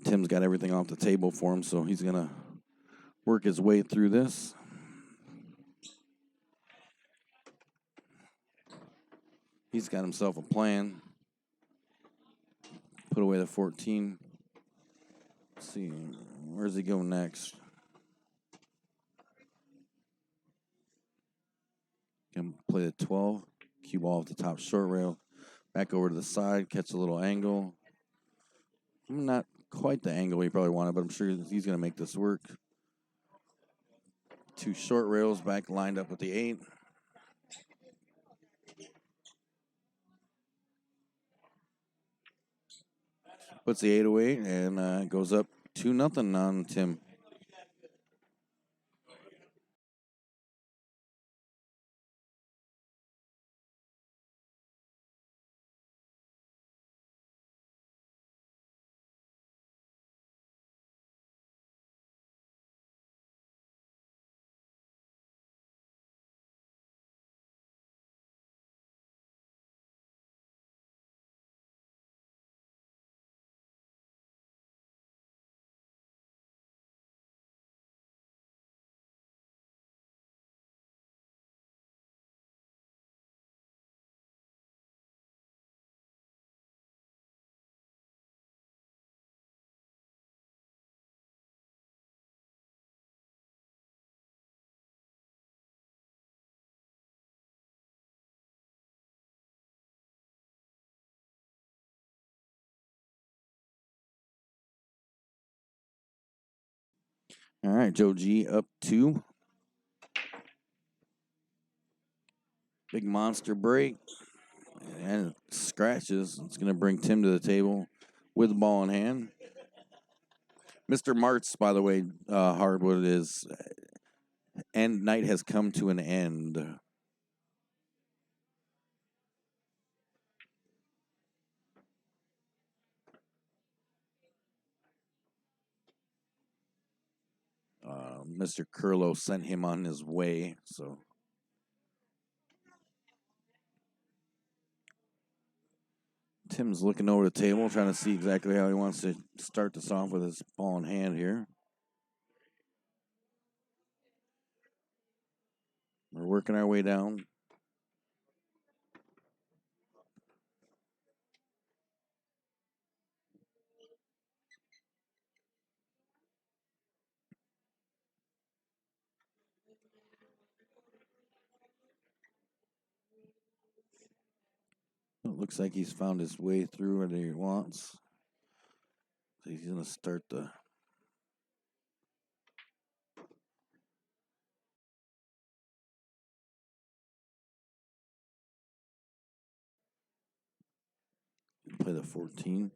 Speaker 1: Tim's got everything off the table for him, so he's going to work his way through this. He's got himself a plan. Put away the 14. Let's see, where does he go next? Can play the 12. Cue ball off the top short rail. Back over to the side, catch a little angle. Not quite the angle he probably wanted, but I'm sure he's going to make this work. 2 short rails back lined up with the 8. Puts the 8 away and goes up 2-0 on Tim. All right, Joe G up 2. Big monster break. And it scratches. It's going to bring Tim to the table with the ball in hand. Mr. Martz, by the way, Hardwood is end night has come to an end. Mr. Curlow sent him on his way, so Tim's looking over the table, trying to see exactly how he wants to start this off with his ball in hand here. We're working our way down. It looks like he's found his way through what he wants. So he's going to start the... 14.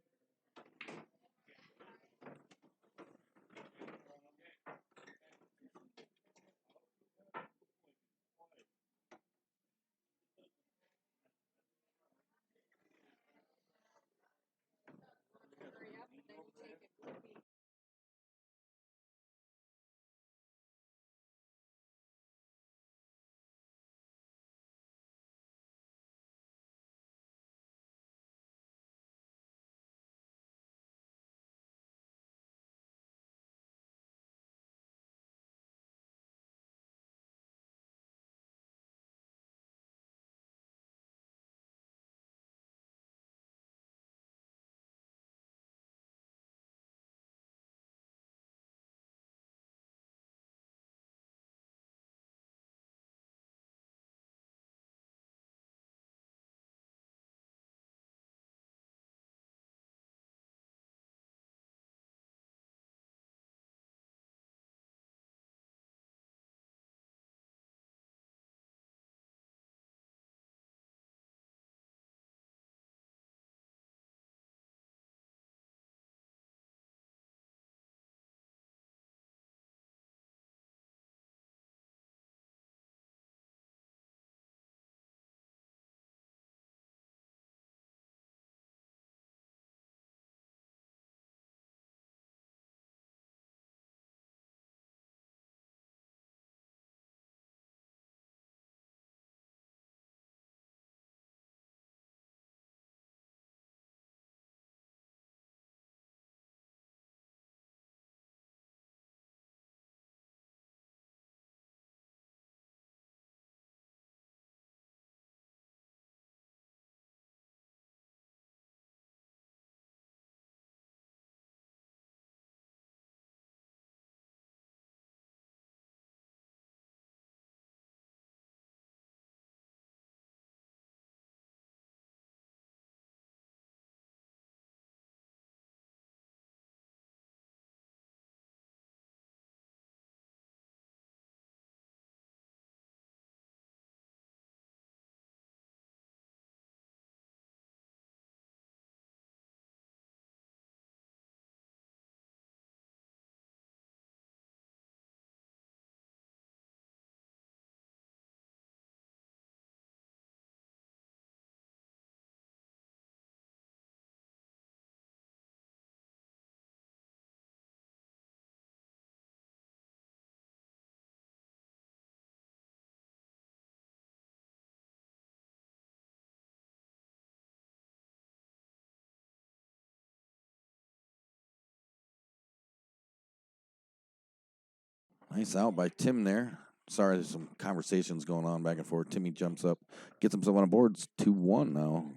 Speaker 1: Nice out by Tim there. Sorry, there's some conversations going on back and forth. Timmy jumps up, gets himself on a board. It's 2-1 now.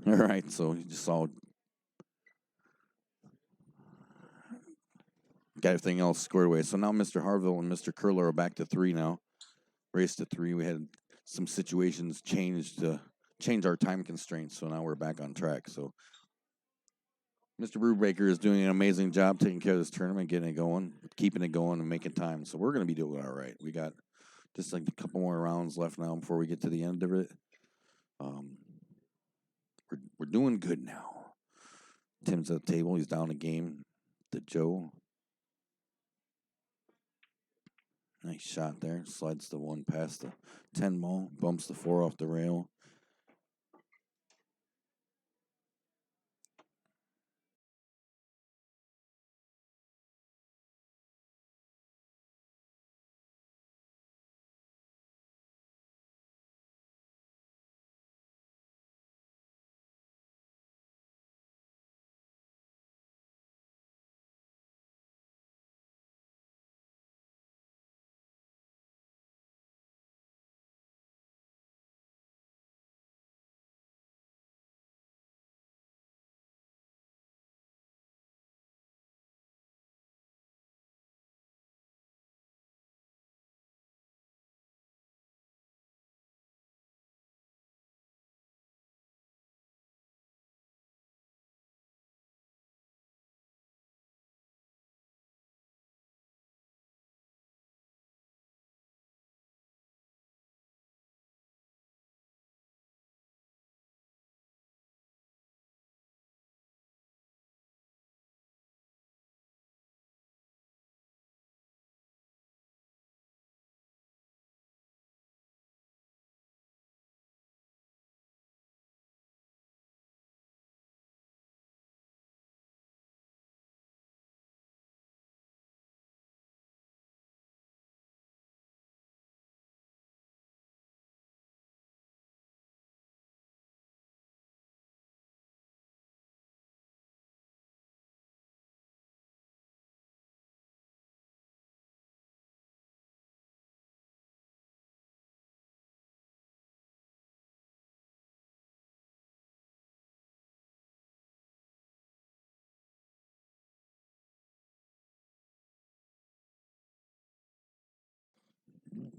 Speaker 1: All right, so you just saw got everything else squared away. So now Mr. Harville and Mr. Curler are back to 3 now. Race to 3. We had some situations change our time constraints, so now we're back on track. So Mr. Brubaker is doing an amazing job taking care of this tournament, getting it going, keeping it going, and making time. So we're going to be doing all right. We got just like a couple more rounds left now before we get to the end of it. We're doing good now. Tim's at the table. He's down a game to Joe. Nice shot there. Slides the 1 past the 10 ball. Bumps the 4 off the rail.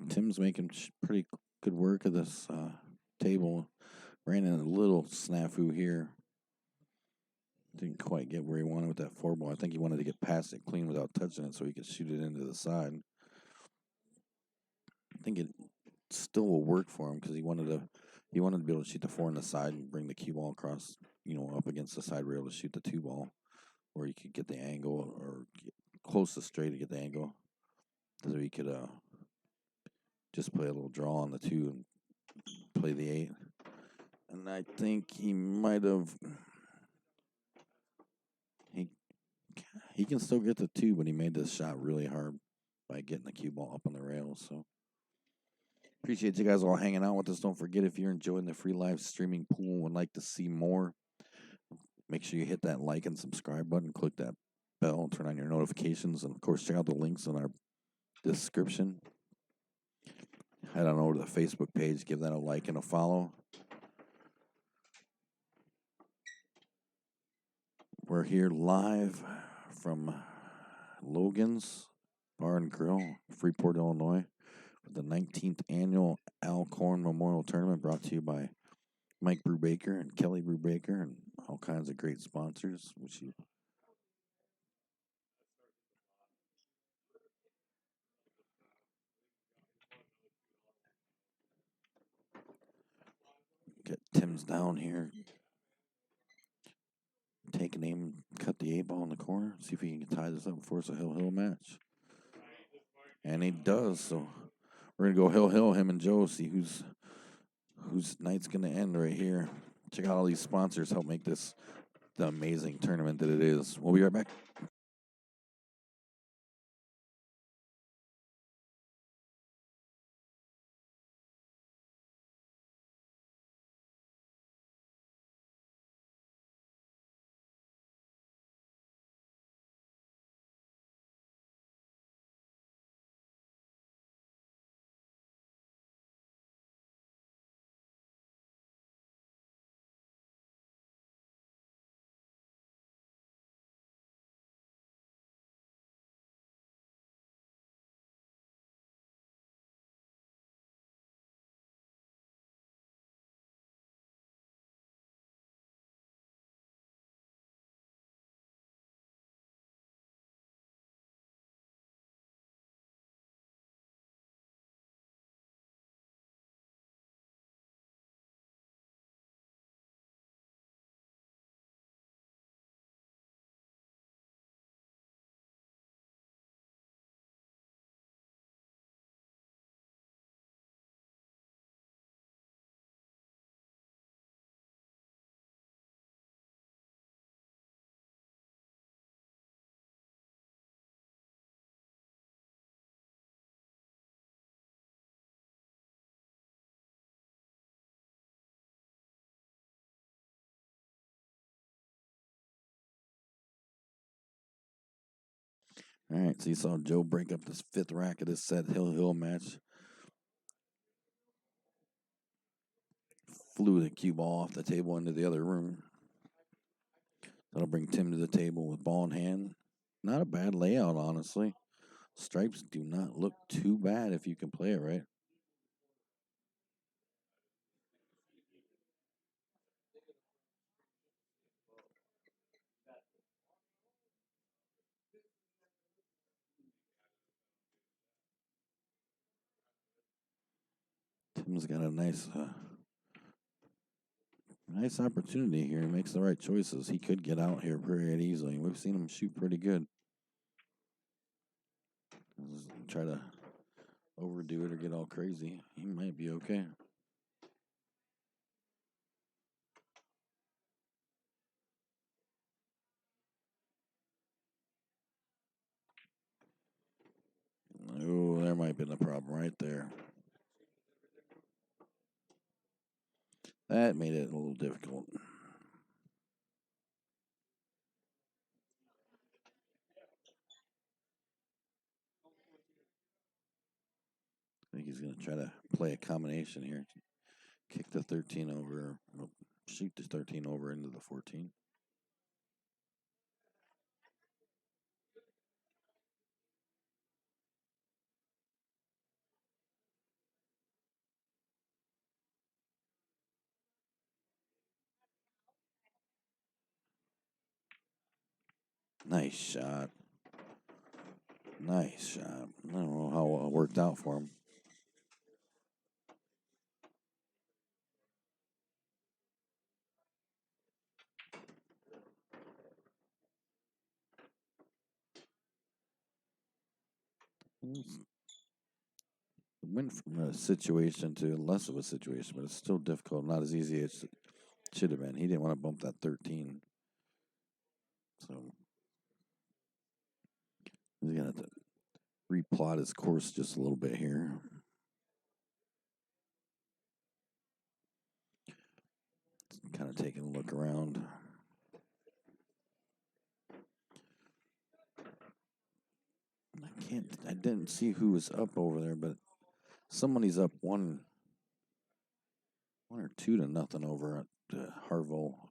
Speaker 1: Tim's making pretty good work of this table. Ran in a little snafu here. Didn't quite get where he wanted with that 4 ball. I think he wanted to get past it clean without touching it so he could shoot it into the side. I think it still will work for him because he wanted to be able to shoot the 4 on the side and bring the cue ball across, up against the side rail to shoot the 2 ball, where he could get the angle or get close to straight to get the angle, so he could just play a little draw on the 2 and play the 8. And I think he might have. He can still get the 2, but he made this shot really hard by getting the cue ball up on the rails. So appreciate you guys all hanging out with us. Don't forget, if you're enjoying the free live streaming pool and would like to see more, make sure you hit that like and subscribe button. Click that bell, turn on your notifications, and of course, check out the links in our description. Head on over to the Facebook page, give that a like and a follow. We're here live from Logan's Bar and Grill, Freeport, Illinois, for the 19th annual Al Korn Memorial Tournament, brought to you by Mike Brubaker and Kelly Brubaker and all kinds of great sponsors. Which you get Tim's down here. Take an aim, cut the 8 ball in the corner, see if he can tie this up before it's a hill match. And he does, so we're gonna go hill, him and Joe, see whose night's gonna end right here. Check out all these sponsors, help make this the amazing tournament that it is. We'll be right back. All right, so you saw Joe break up this fifth rack of this set hill match. Flew the cue ball off the table into the other room. That'll bring Tim to the table with ball in hand. Not a bad layout, honestly. Stripes do not look too bad if you can play it right. Tim's got a nice opportunity here. He makes the right choices. He could get out here pretty easily. We've seen him shoot pretty good. Try to overdo it or get all crazy. He might be okay. Oh, there might have been a problem right there. That made it a little difficult. I think he's going to try to play a combination here. Kick the 13 over, shoot the 13 over into the 14. Nice shot. Nice shot. I don't know how it worked out for him. Went from a situation to less of a situation, but it's still difficult. Not as easy as it should have been. He didn't want to bump that 13. So he's going to have to replot his course just a little bit here. Kind of taking a look around. I didn't see who was up over there, but somebody's up one or two to nothing over at the Harville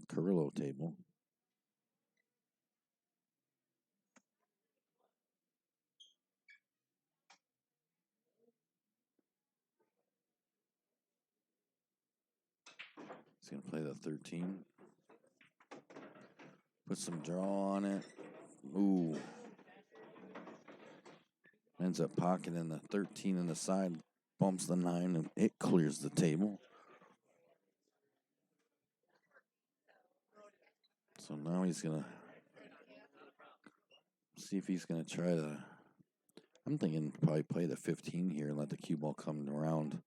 Speaker 1: Carrillo table. He's going to play the 13. Put some draw on it. Ooh. Ends up pocketing the 13 in the side. Bumps the 9, and it clears the table. So now he's going to see if he's going to try to... I'm thinking probably play the 15 here and let the cue ball come around.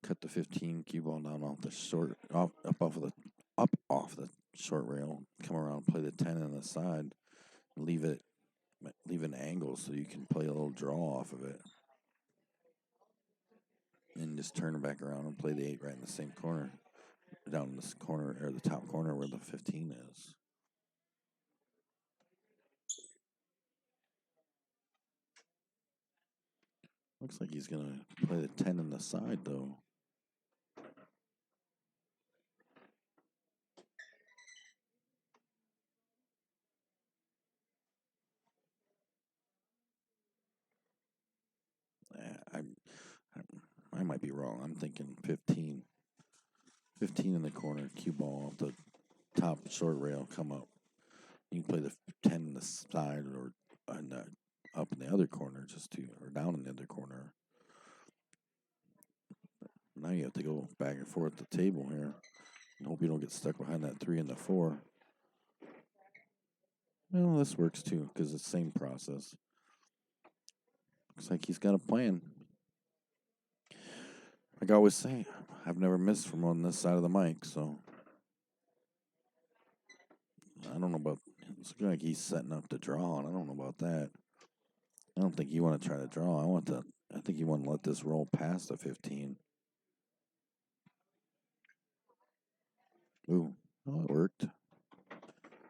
Speaker 1: Cut the 15 cue ball down off the short... up off the short rail. Come around, play the 10 on the side. Leave an angle so you can play a little draw off of it. And just turn it back around and play the 8 right in the same corner. Down in this corner, or the top corner where the 15 is. Looks like he's going to play the 10 in the side, though. I might be wrong. I'm thinking 15. 15 in the corner, cue ball off the top short rail, come up. You can play the 10 in the side or up in the other corner, or down in the other corner. Now you have to go back and forth the table here. And hope you don't get stuck behind that 3 and the 4. Well, this works too, because it's the same process. Looks like he's got a plan. Like I always say, I've never missed from on this side of the mic, so I don't know about. It's like he's setting up to draw, and I don't know about that. I don't think you want to try to draw. I think you want to let this roll past the 15. Ooh, well, it worked.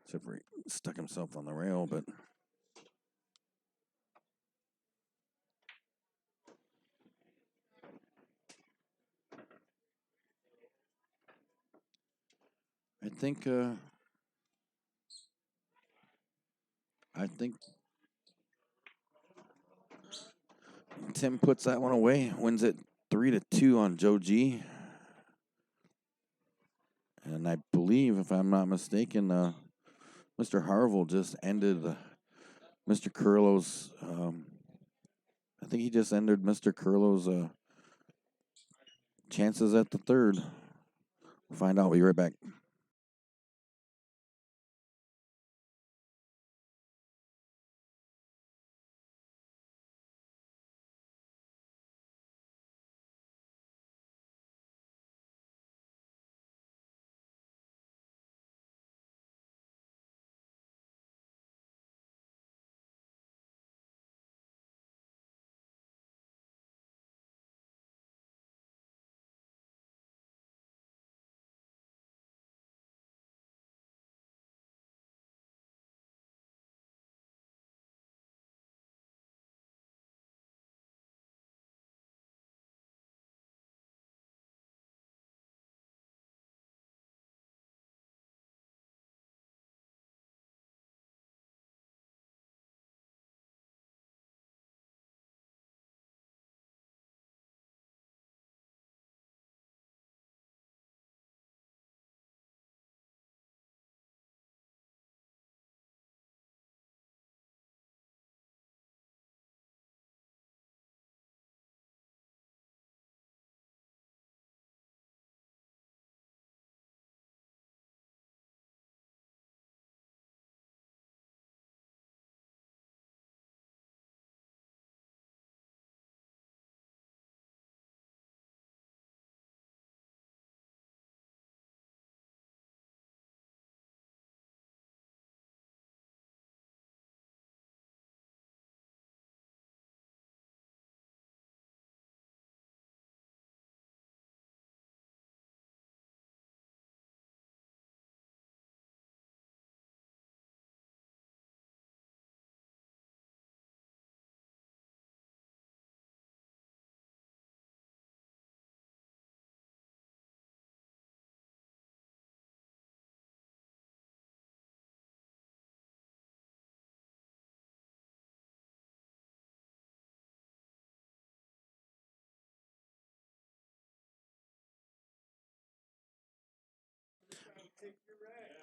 Speaker 1: Except for he stuck himself on the rail, but I think I think Tim puts that one away. Wins it 3-2 on Joe G. And I believe, if I'm not mistaken, Mr. Harville just ended Mr. Curlow's. I think he just ended Mr. Curlow's chances at the third. We'll find out. We'll be right back.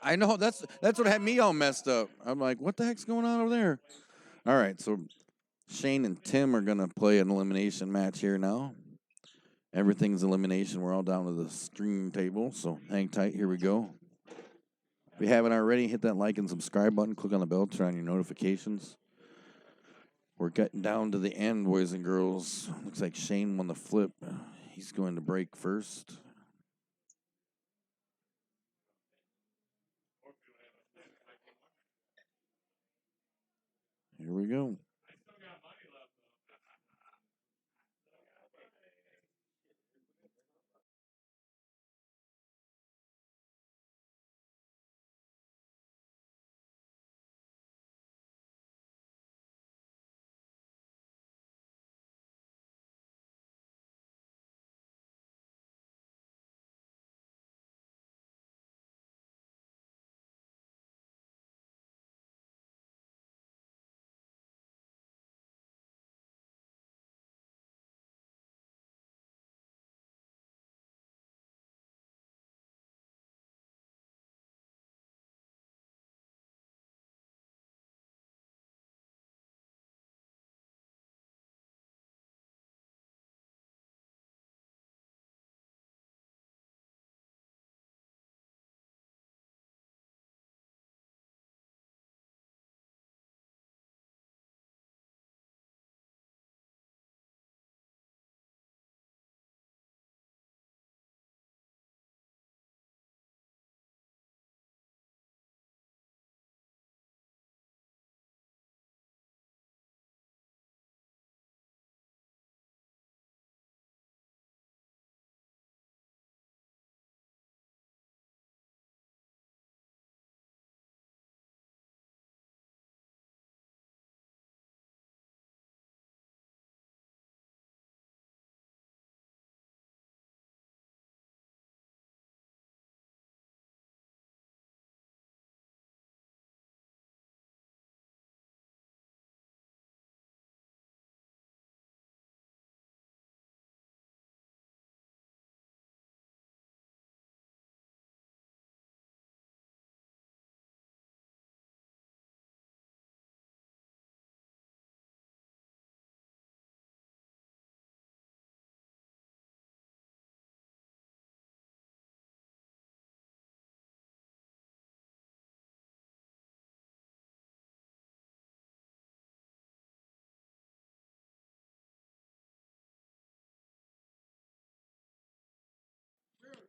Speaker 1: I know that's what had me all messed up. I'm like, what the heck's going on over there? All right, so Shane and Tim are gonna play an elimination match here now. Everything's elimination. We're all down to the stream table, so hang tight. Here we go. If you haven't already, hit that like and subscribe button. Click on the bell, turn on your notifications. We're getting down to the end, boys and girls. Looks like Shane won the flip. He's going to break first. Here we go.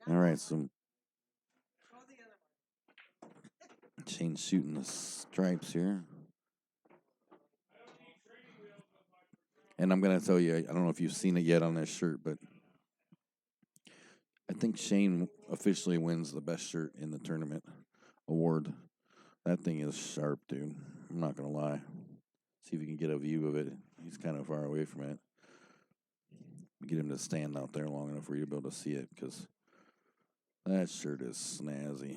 Speaker 1: All right, so Shane's shooting the stripes here. And I'm going to tell you, I don't know if you've seen it yet on this shirt, but I think Shane officially wins the best shirt in the tournament award. That thing is sharp, dude. I'm not going to lie. See if you can get a view of it. He's kind of far away from it. Get him to stand out there long enough for you to be able to see it, because that shirt is snazzy.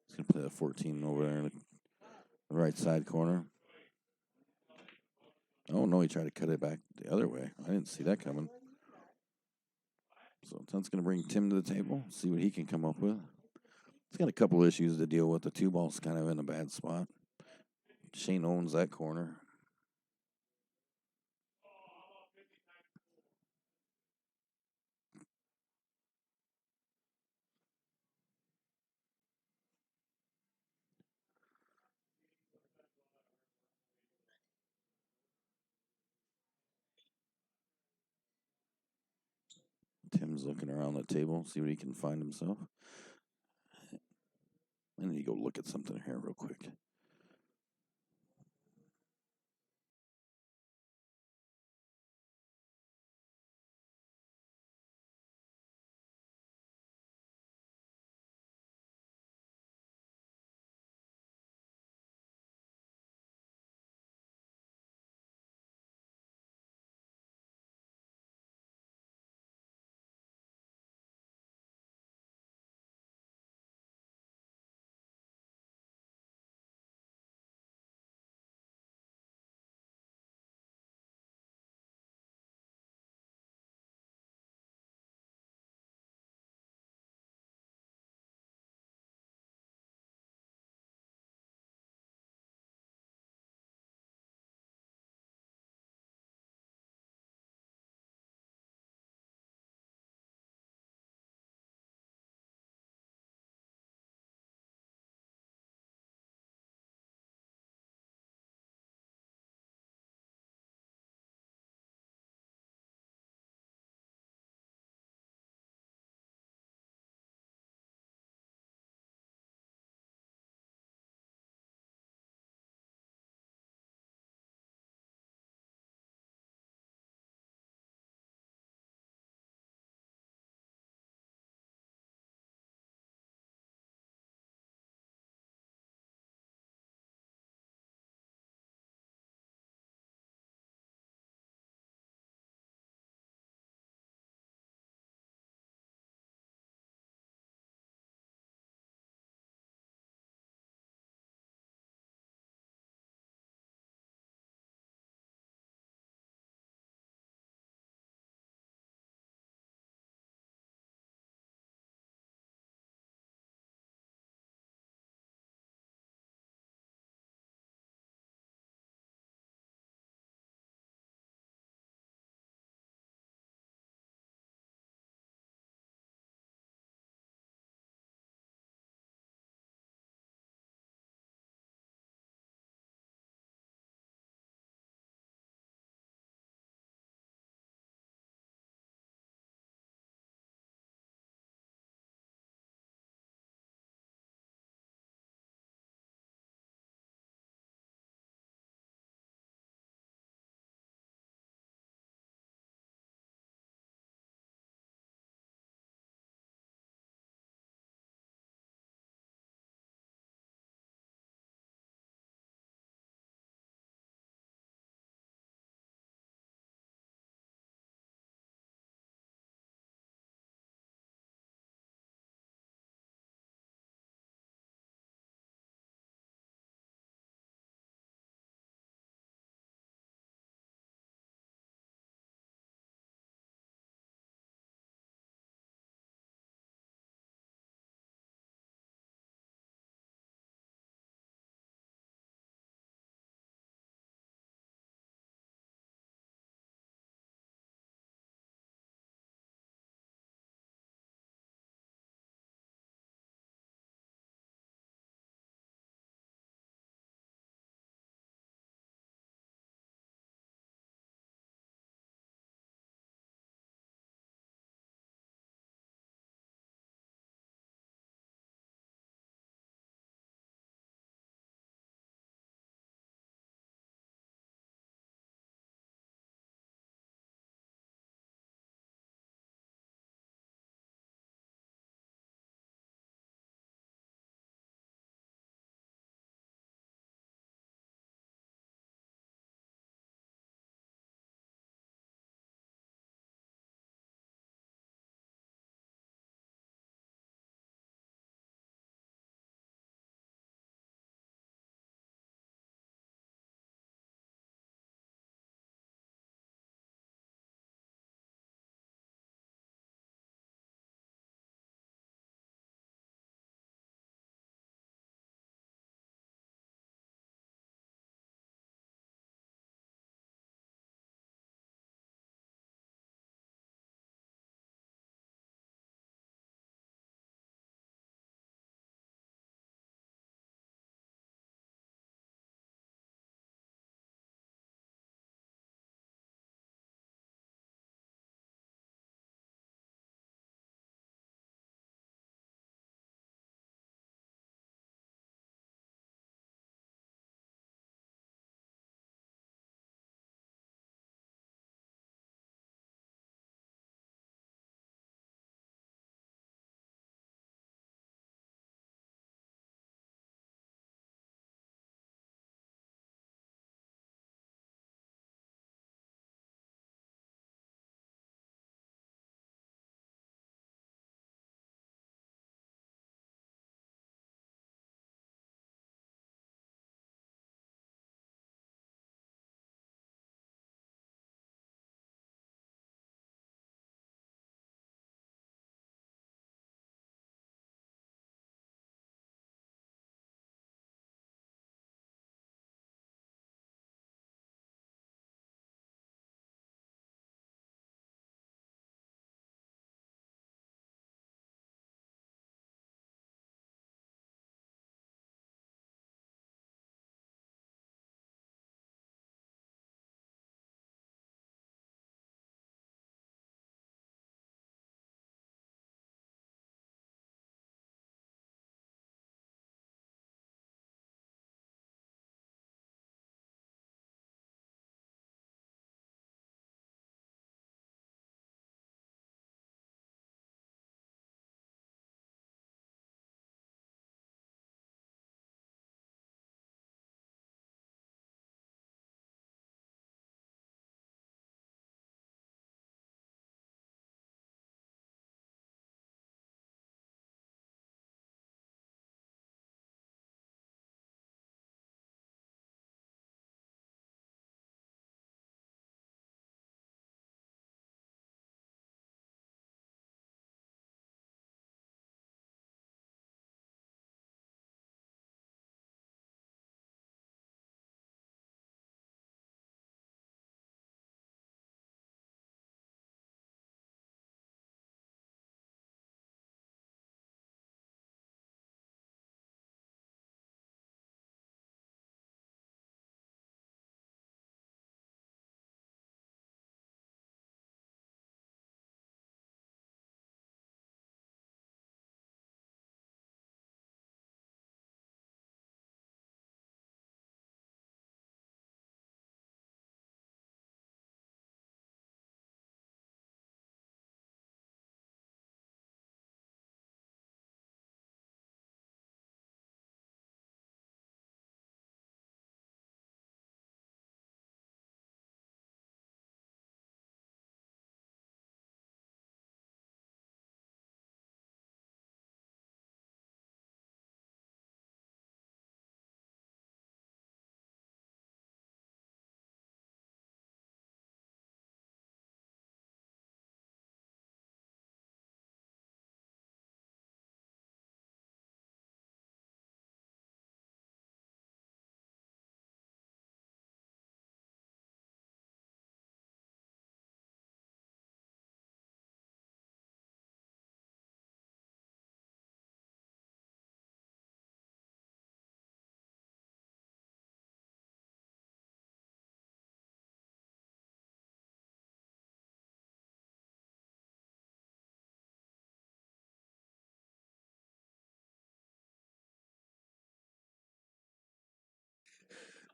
Speaker 1: He's going to play the 14 over there in the right side corner. Oh, no, he tried to cut it back the other way. I didn't see that coming. So that's going to bring Tim to the table, see what he can come up with. He's got a couple issues to deal with. The two ball's kind of in a bad spot. Shane owns that corner. Tim's looking around the table, see what he can find himself. I need to go look at something here real quick.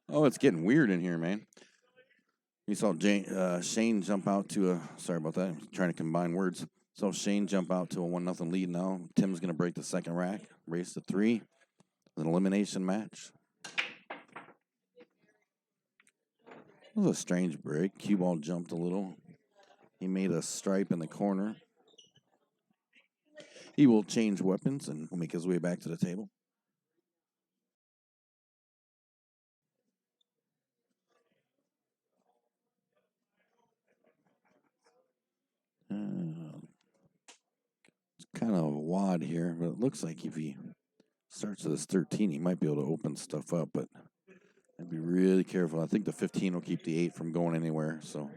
Speaker 1: Oh, it's getting weird in here, man. You saw Shane jump out to a. Sorry about that. I'm trying to combine words. So Shane jump out to a 1-0 lead now. Tim's going to break the second rack. Race to 3. An elimination match. It was a strange break. Cue ball jumped a little. He made a stripe in the corner. He will change weapons and will make his way back to the table. It's kind of a wad here, but it looks like if he starts at this 13, he might be able to open stuff up, but I'd be really careful. I think the 15 will keep the 8 from going anywhere, so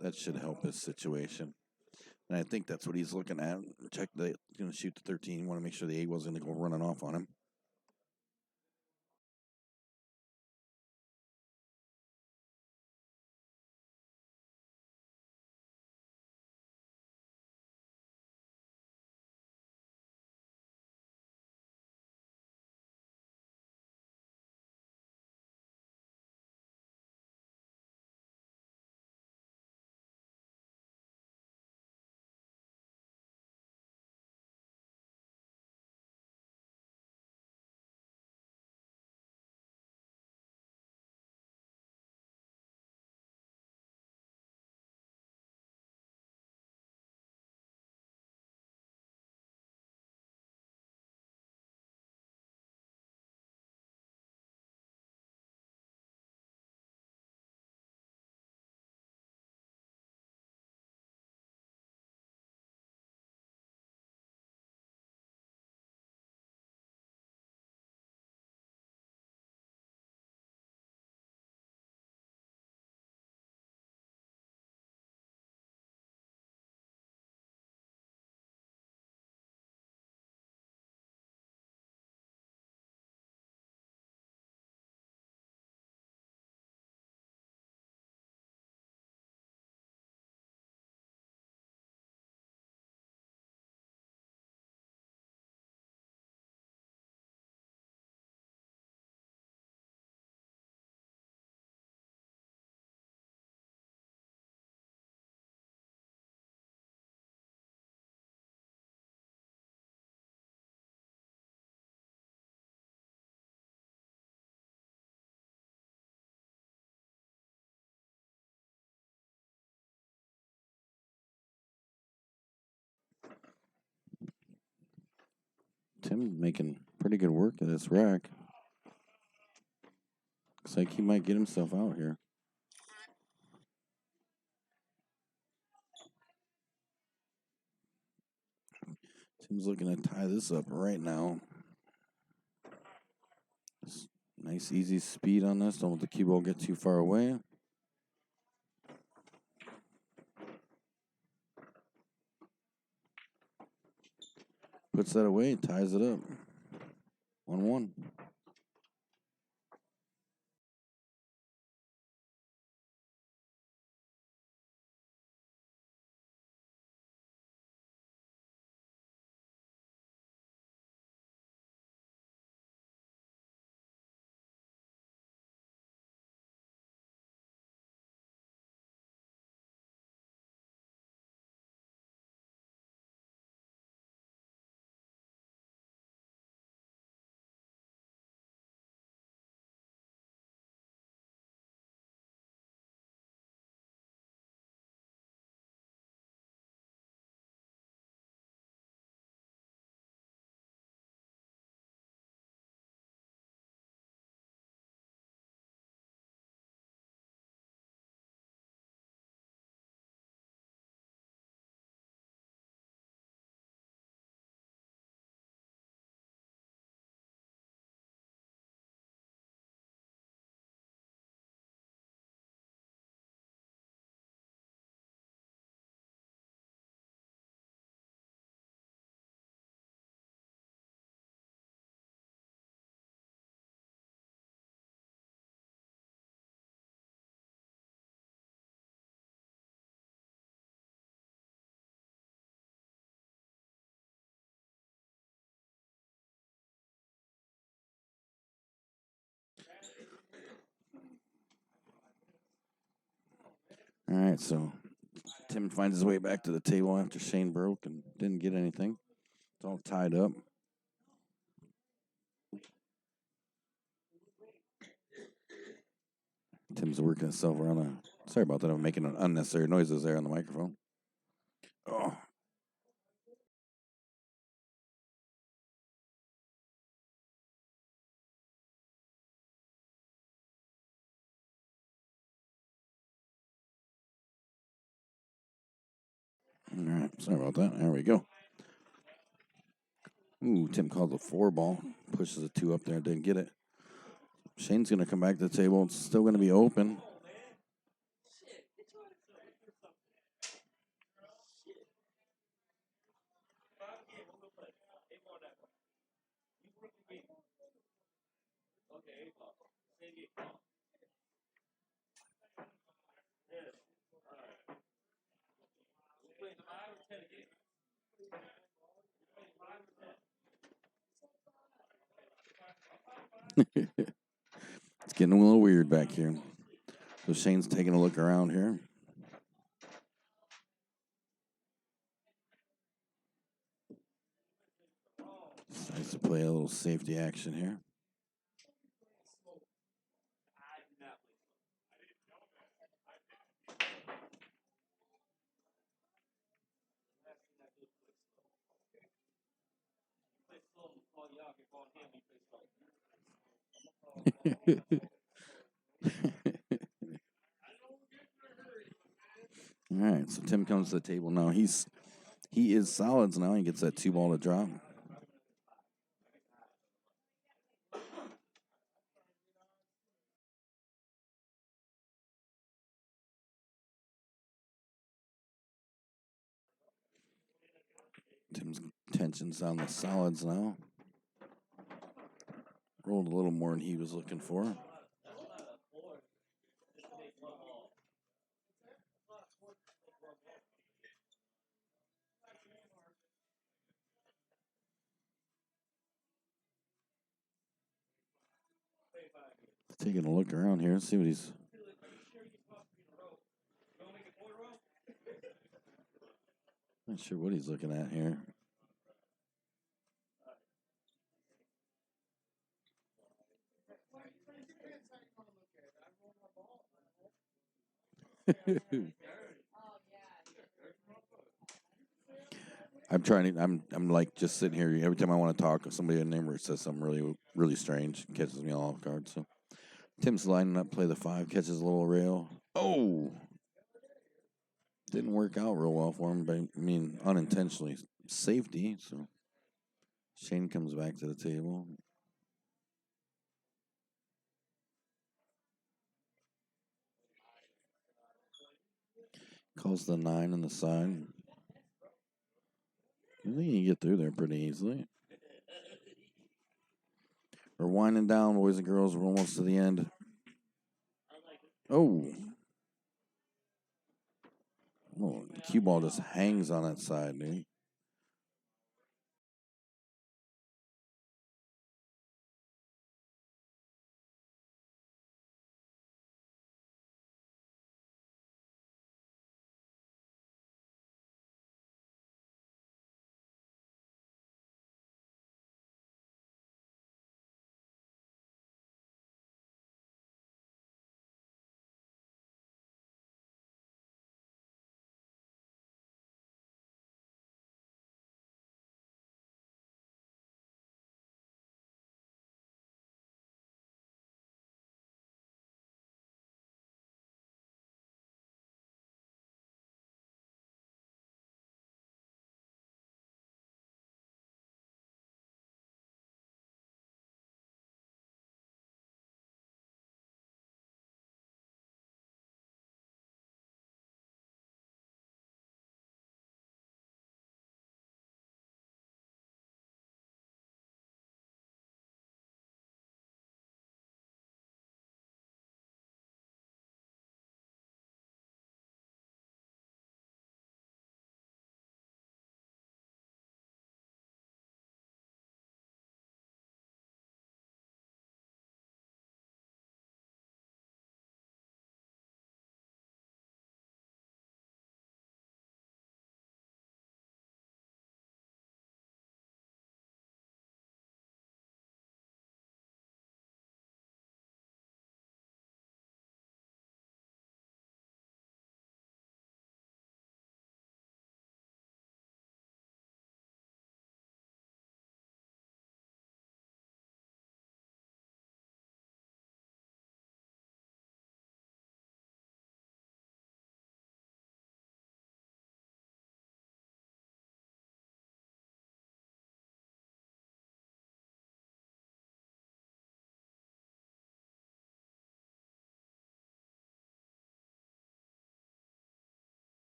Speaker 1: that should help his situation. And I think that's what he's looking at. Check the he's going to shoot the 13. You want to make sure the 8 wasn't going to go running off on him. Tim making pretty good work of this rack. Looks like he might get himself out here. Tim's looking to tie this up right now. Nice, easy speed on this. Don't let the cue ball get too far away. Puts that away, ties it up. 1-1. All right, so Tim finds his way back to the table after Shane broke and didn't get anything. It's all tied up. Tim's working himself around a. Sorry about that. I'm making unnecessary noises there on the microphone. Oh, all right. Sorry about that. There we go. Ooh, Tim calls a 4 ball. Pushes a 2 up there. Didn't get it. Shane's going to come back to the table. It's still going to be open. It's getting a little weird back here. So Shane's taking a look around here. Nice to play a little safety action here. All right, so Tim comes to the table now. He is solids now. He gets that 2 ball to drop. Tim's tension's on the solids now. Rolled a little more than he was looking for. Taking a look around here, see what he's. Not sure what he's looking at here. I'm trying to. I'm like just sitting here. Every time I want to talk, somebody in there says something really strange, catches me all off guard. So Tim's lining up, play the 5, catches a little rail. Oh, didn't work out real well for him, but I mean unintentionally safety. So Shane comes back to the table. Calls the 9 on the side. I think you can get through there pretty easily. We're winding down, boys and girls. We're almost to the end. Oh. Oh, the cue ball just hangs on that side, dude.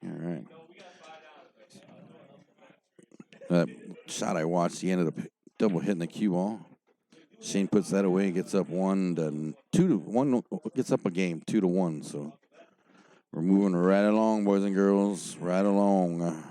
Speaker 1: All right. That shot I watched, he ended up double hitting the cue ball. Shane puts that away, gets up 2-1, gets up a game 2-1. So we're moving right along, boys and girls, right along.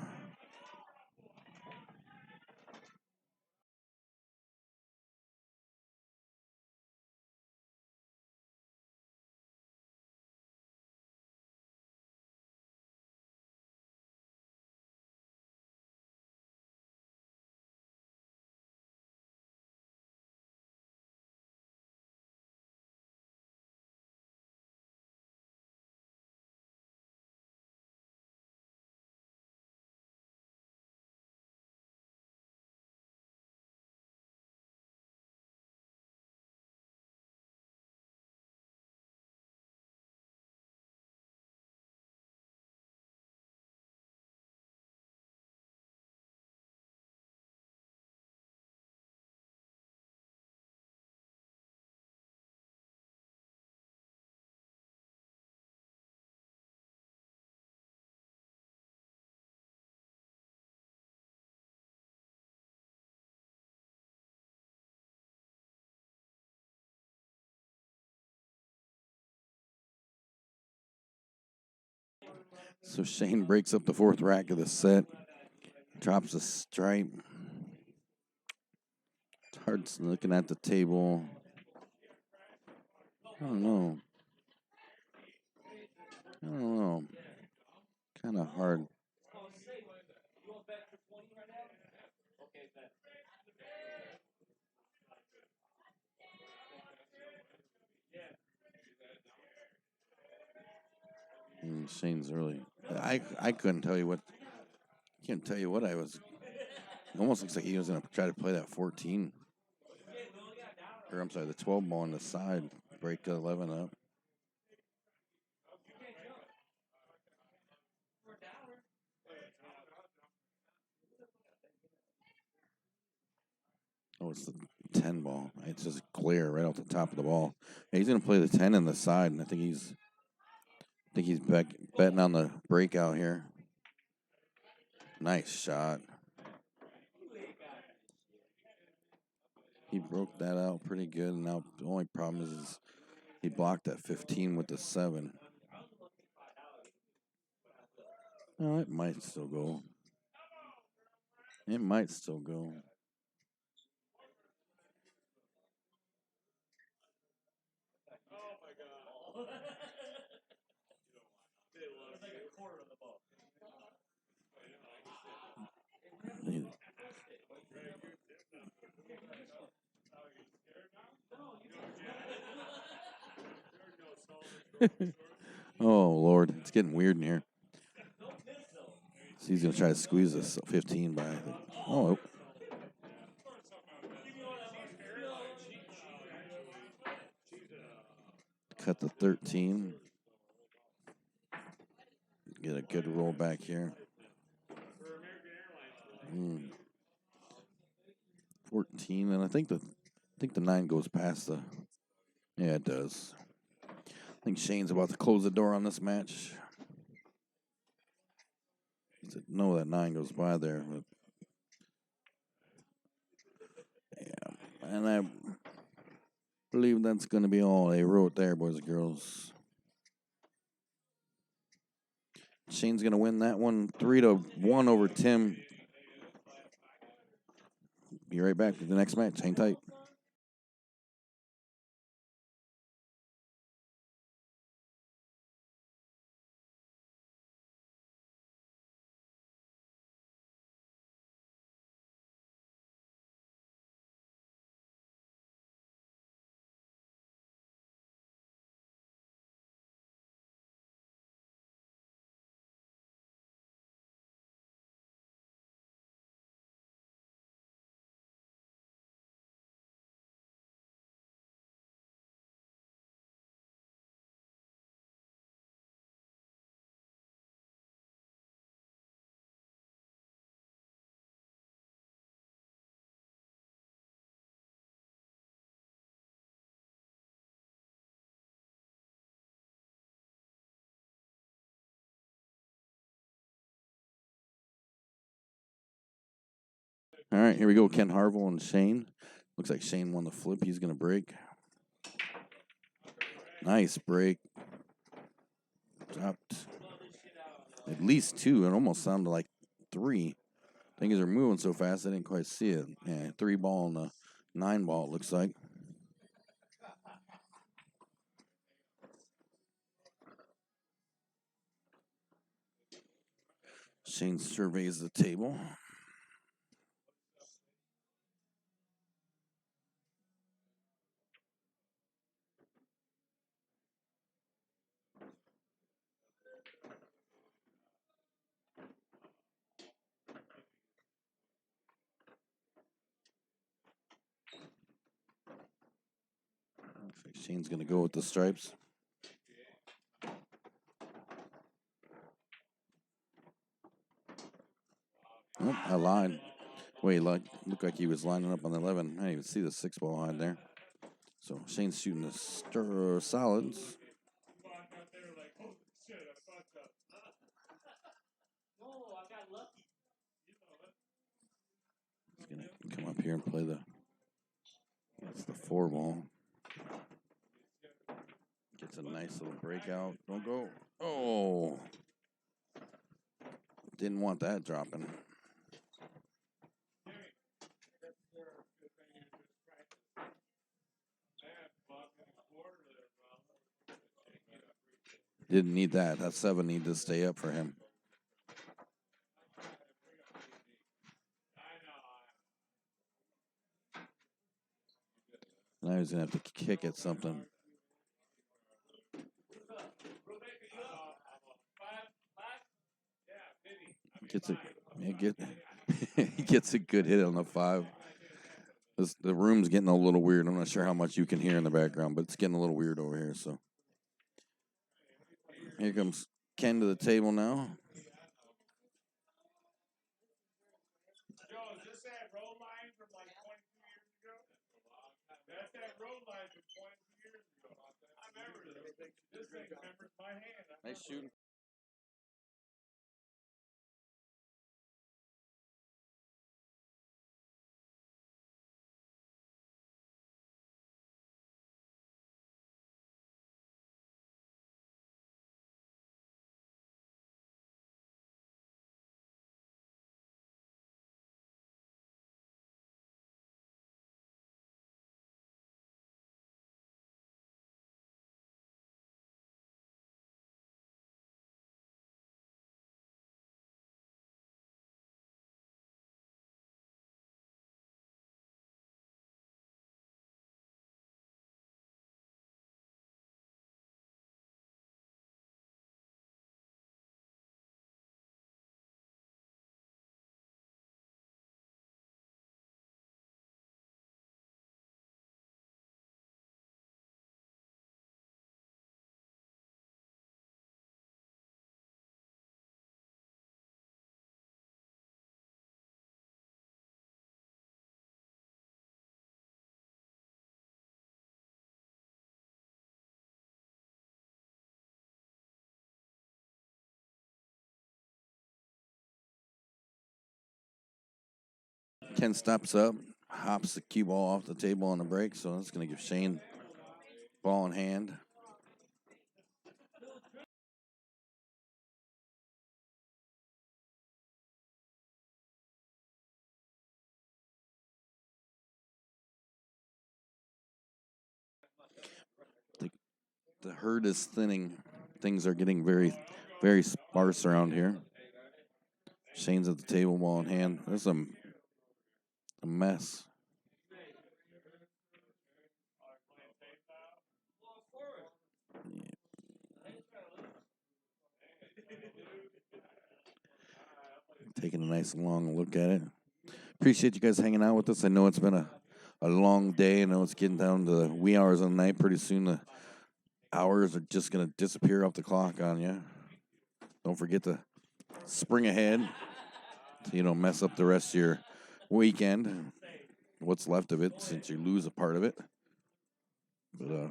Speaker 1: So Shane breaks up the fourth rack of the set, drops a stripe. It's hard looking at the table. I don't know. Kind of hard. Shane's really. I couldn't tell you what. Can't tell you what I was. It almost looks like he was gonna try to play that 14, or I'm sorry, the 12 ball on the side, break the 11 up. Oh, it's the 10 ball. It's just clear right off the top of the ball. Yeah, he's gonna play the 10 in the side, and I think he's betting on the breakout here. Nice shot. He broke that out pretty good, and now the only problem is he blocked that 15 with the 7. Oh, it might still go. It might still go. Oh, Lord. It's getting weird in here. So he's going to try to squeeze this 15 by. Oh. Cut the 13. Get a good roll back here. 14, and I think the 9 goes past the. Yeah, it does. I think Shane's about to close the door on this match. He said, no, that 9 goes by there. But yeah, and I believe that's going to be all they wrote there, boys and girls. Shane's going to win that one 3-1 over Tim. Be right back to the next match. Hang tight. All right, here we go. Ken Harville and Shane. Looks like Shane won the flip. He's going to break. Nice break. Dropped at least 2. It almost sounded like 3. Things are moving so fast I didn't quite see it. Yeah, 3 ball and a 9 ball, it looks like. Shane surveys the table. Looks like Shane's going to go with the stripes. Oh, I lied. Wait, looked like he was lining up on the 11. I didn't even see the 6 ball behind there. So Shane's shooting the solids. He's going to come up here and play that's the 4 ball. Gets a nice little breakout. Don't go. Oh. Didn't want that dropping. Didn't need that. That 7 needed to stay up for him. Now he's going to have to kick at something. He gets a good hit on the 5. The room's getting a little weird. I'm not sure how much you can hear in the background, but it's getting a little weird over here. So here comes Ken to the table now.
Speaker 2: Joe, is this that road line from like 22 years ago? That's that road line from 22 years ago. I remember this. This thing remembers my hand.
Speaker 1: Nice shooting. Ken steps up, hops the cue ball off the table on the break, so that's going to give Shane ball in hand. The herd is thinning. Things are getting very, very sparse around here. Shane's at the table, ball in hand. There's a mess. Taking a nice long look at it. Appreciate you guys hanging out with us. I know it's been a long day. I know it's getting down to the wee hours of the night. Pretty soon the hours are just going to disappear off the clock on you. Don't forget to spring ahead so you don't mess up the rest of your weekend. What's left of it, since you lose a part of it. But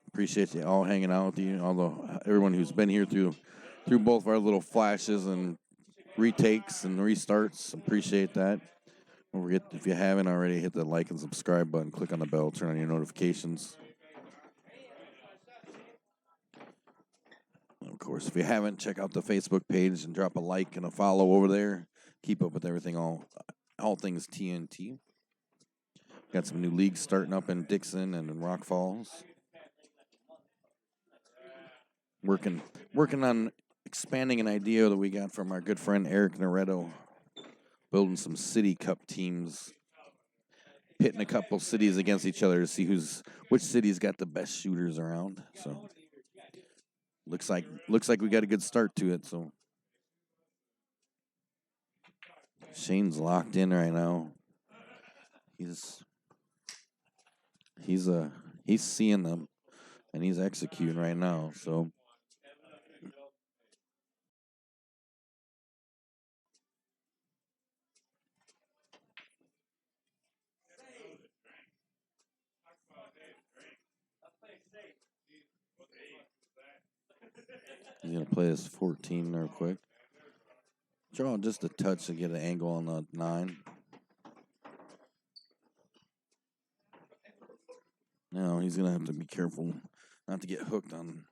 Speaker 1: appreciate you all hanging out with you. Although everyone who's been here through both of our little flashes and retakes and restarts, appreciate that. Don't forget, if you haven't already, hit the like and subscribe button, click on the bell, turn on your notifications. And of course, if you haven't, check out the Facebook page and drop a like and a follow over there. Keep up with everything, all things TNT. Got some new leagues starting up in Dixon and in Rock Falls. Working on expanding an idea that we got from our good friend Eric Naretto, building some city cup teams, pitting a couple cities against each other to see which city's got the best shooters around. So looks like we got a good start to it. So Shane's locked in right now. He's seeing them and he's executing right now. So he's gonna play this 14 real quick. Draw just a touch to get an angle on the 9. No, he's gonna have to be careful not to get hooked on.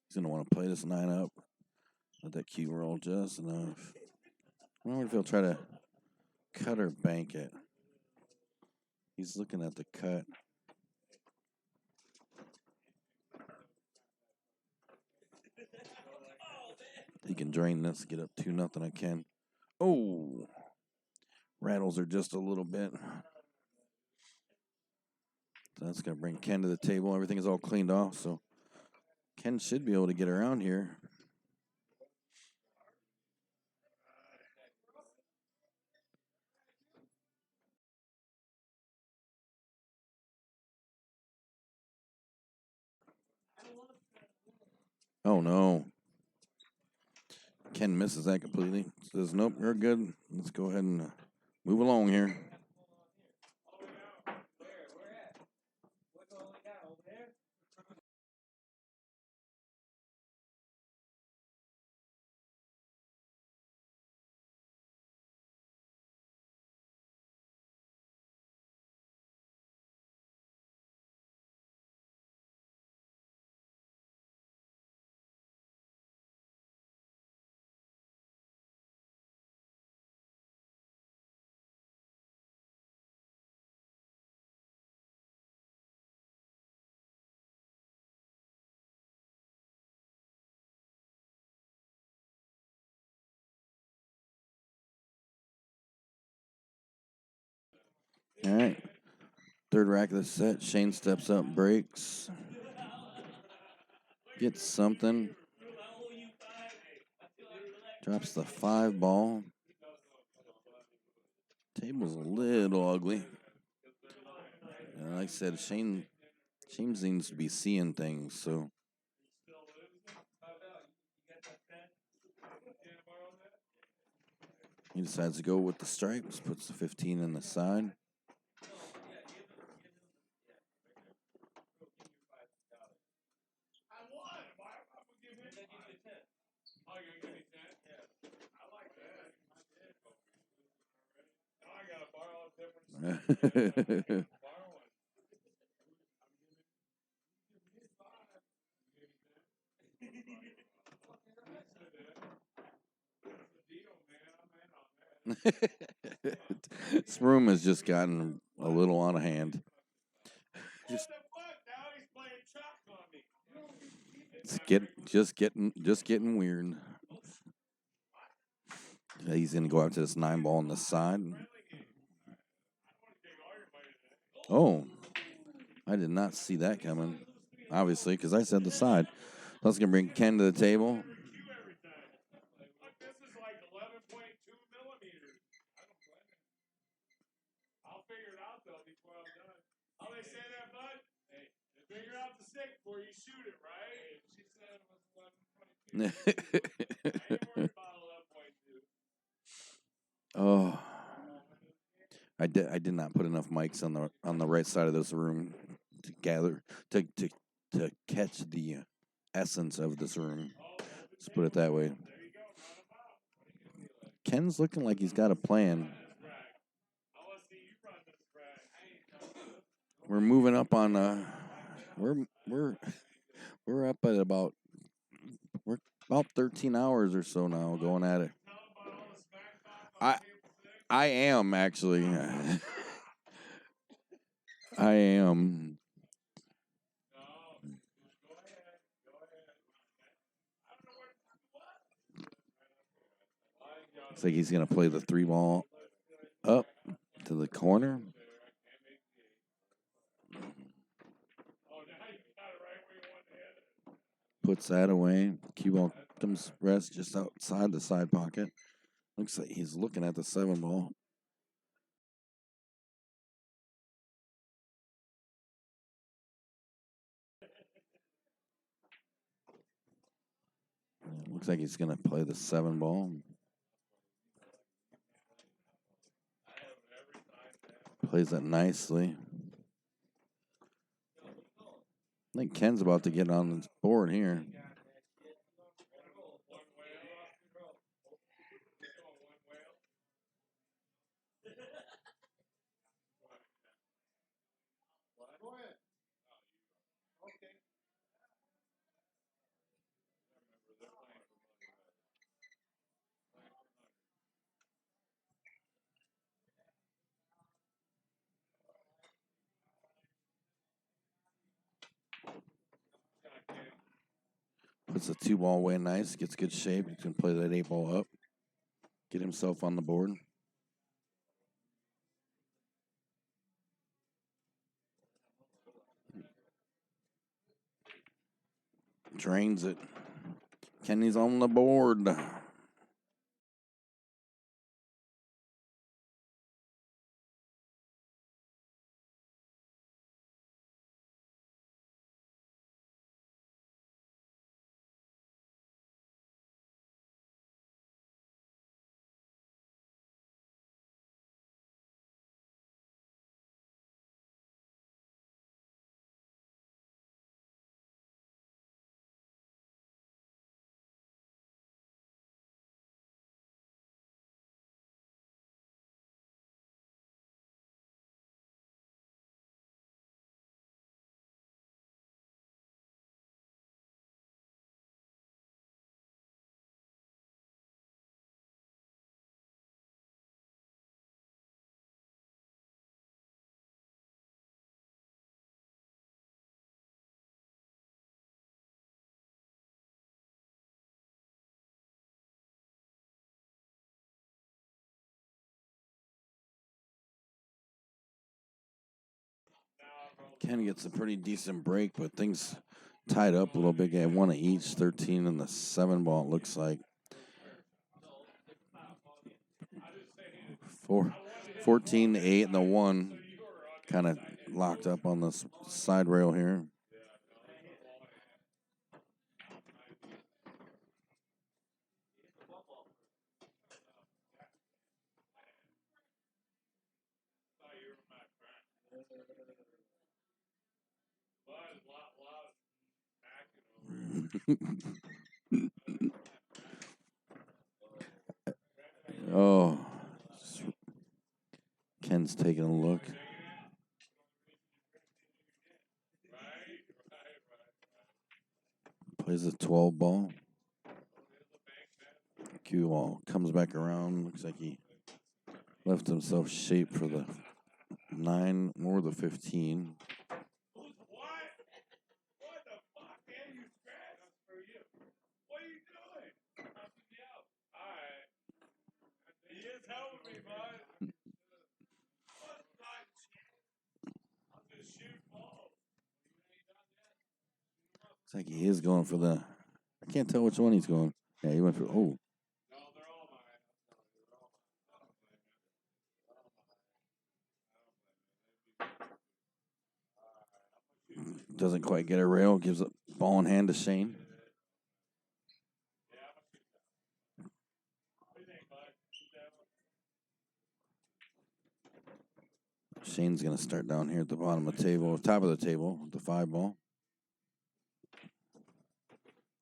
Speaker 1: He's gonna want to play this 9 up. Let that cue roll just enough. I wonder if he'll try to cut or bank it. He's looking at the cut. He can drain this, get up 2-0 again. Oh, rattles her just a little bit. So that's gonna bring Ken to the table. Everything is all cleaned off, so Ken should be able to get around here. Oh no. Ken misses that completely. Says, nope, you're good. Let's go ahead and move along here. All right. Third rack of the set. Shane steps up, breaks. Gets something. Drops the 5 ball. Table's a little ugly. Like I said, Shane seems to be seeing things, so. He decides to go with the stripes, puts the 15 in the side. This room has just gotten a little out of hand. Just getting weird. He's gonna go out to this 9 ball on the side. Oh, I did not see that coming. Obviously, because I said the side. That's gonna bring Ken to the table.
Speaker 2: Figure out the stick before you shoot it, right? She said it was 11.22. I ain't worried about 11.2.
Speaker 1: Oh, I did not put enough mics on the right side of this room to catch the essence of this room. Let's put it that way. Ken's looking like he's got a plan. We're moving up on we're up at about 13 hours or so now going at it. I am actually. I am. Looks like he's gonna play the 3 ball up to the corner. Puts that away. Cue ball comes rest just outside the side pocket. Looks like he's looking at the 7 ball. Looks like he's gonna play the 7 ball. Plays it nicely. I think Ken's about to get on the board here. Puts the 2 ball away nice. Gets good shape. He can play that 8 ball up. Get himself on the board. Drains it. Kenny's on the board. Ken gets a pretty decent break, but things tied up a little bit. Got 1 of each, 13 in the 7 ball, it looks like. 14 to 8 and the 1 kind of locked up on the side rail here. Oh, Ken's taking a look. Plays a 12 ball. Cue ball comes back around. Looks like he left himself shape for the 9 or the 15. Looks like he is going for the. I can't tell which one he's going. Yeah, he went for. Oh. Doesn't quite get a rail. Gives a ball in hand to Shane. Shane's going to start down here at the bottom of the table, top of the table, with the 5 ball.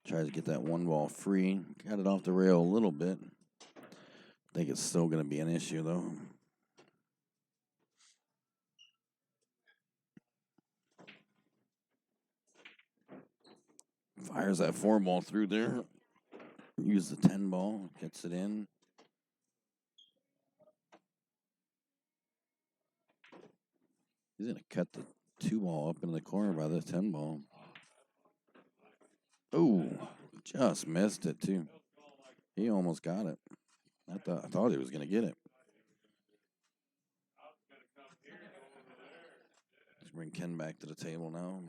Speaker 1: Tries to get that one ball free. Got it off the rail a little bit. I think it's still going to be an issue, though. Fires that 4 ball through there. Use the 10 ball. Gets it in. He's going to cut the 2 ball up into the corner by the 10 ball. Oh, just missed it, too. He almost got it. I thought he was going to get it. Let's bring Ken back to the table now.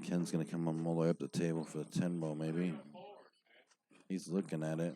Speaker 1: Ken's going to come all the way up the table for the 10 ball, maybe. He's looking at it.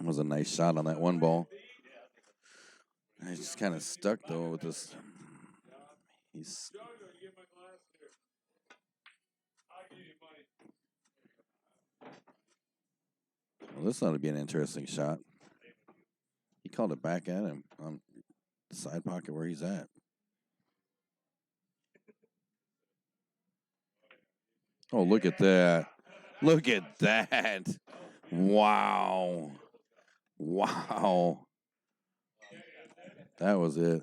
Speaker 1: It was a nice shot on that 1 ball. He's just kind of stuck, though, with this. He's. Well, this ought to be an interesting shot. He called it back at him on the side pocket where he's at. Oh, look at that. Look at that. Wow. Wow. That was it.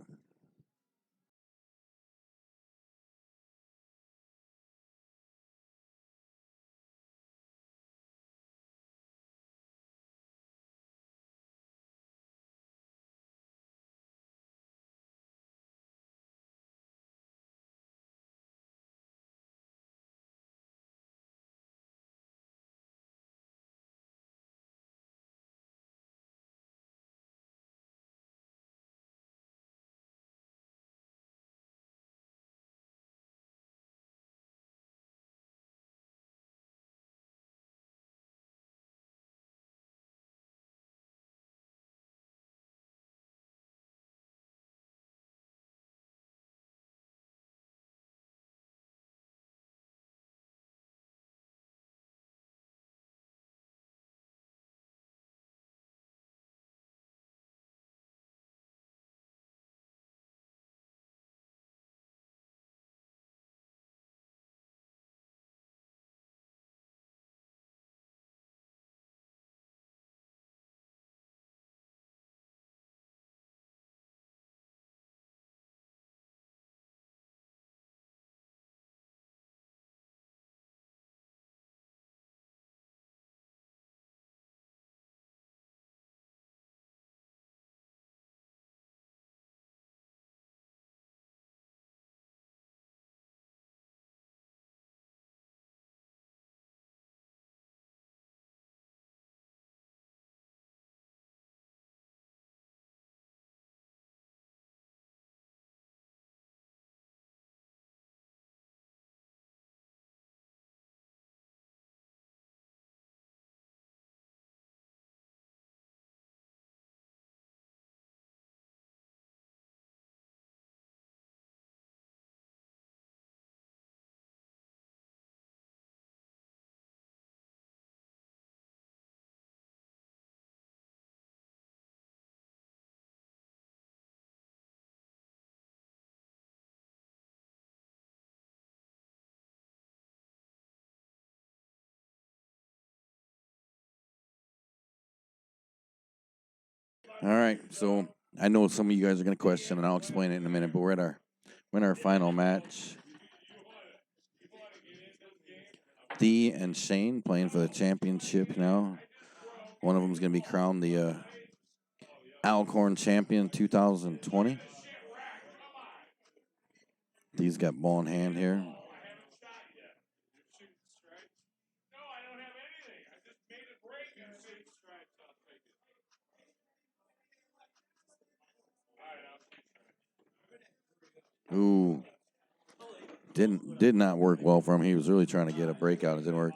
Speaker 1: All right, so I know some of you guys are going to question, and I'll explain it in a minute. But we're in our final match. Thee and Shane playing for the championship now. One of them is going to be crowned the Korn champion 2020. Thee's got ball in hand here. Ooh. Did not work well for him. He was really trying to get a breakout. It didn't work.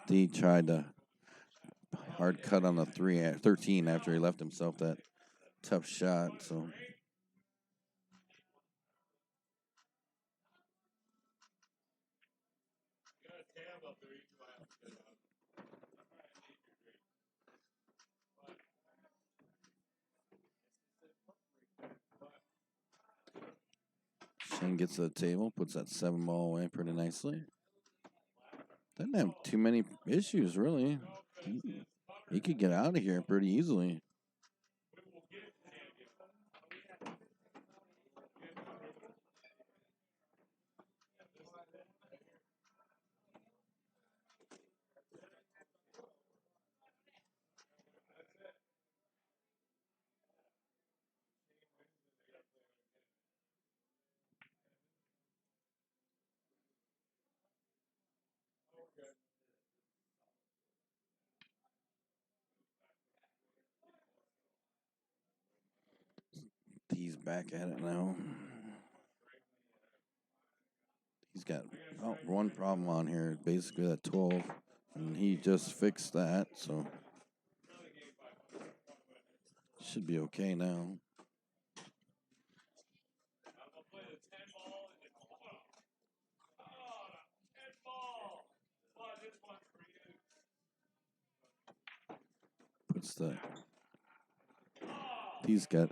Speaker 1: Thee tried to hard cut on the 13 after he left himself that tough shot. So Shane gets to the table, puts that 7-ball away pretty nicely. Doesn't have too many issues, really. He could get out of here pretty easily. He's back at it now. He's got one problem on here, basically that 12, and he just fixed that, so should be okay now. Puts the. He's got.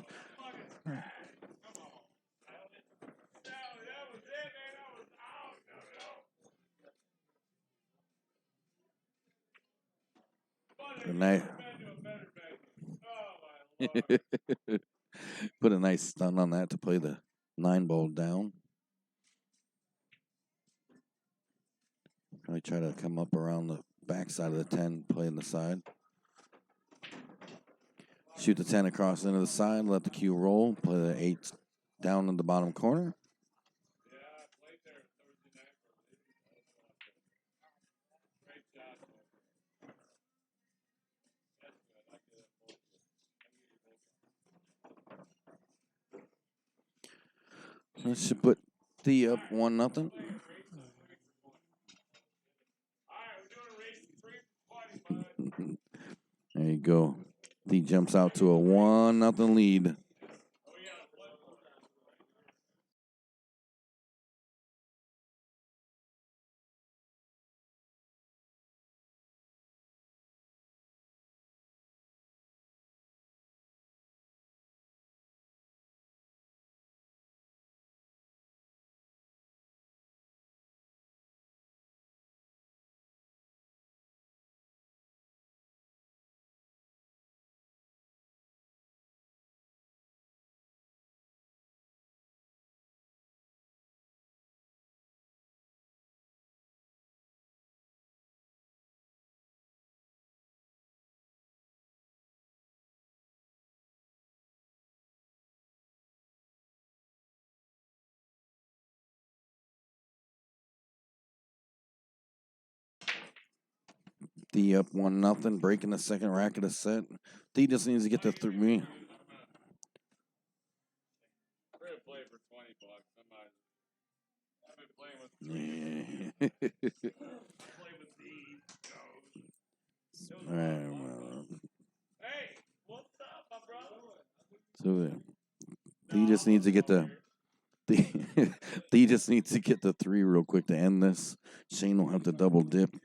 Speaker 1: Put a nice stun on that to play the 9-ball down. I try to come up around the backside of the 10, play in the side. Shoot the 10 across into the side, let the cue roll, play the 8 down in the bottom corner. That should put Thee up 1-0. There you go. Thee jumps out to a 1-0 lead. Thee up 1-0, breaking the second rack of the set. Thee just needs to get to 3.
Speaker 2: with these, Joe.
Speaker 1: Well,
Speaker 2: Hey, what's up, my brother?
Speaker 1: so he just needs to get he just needs to get the 3 real quick to end this. Shane will have to double dip.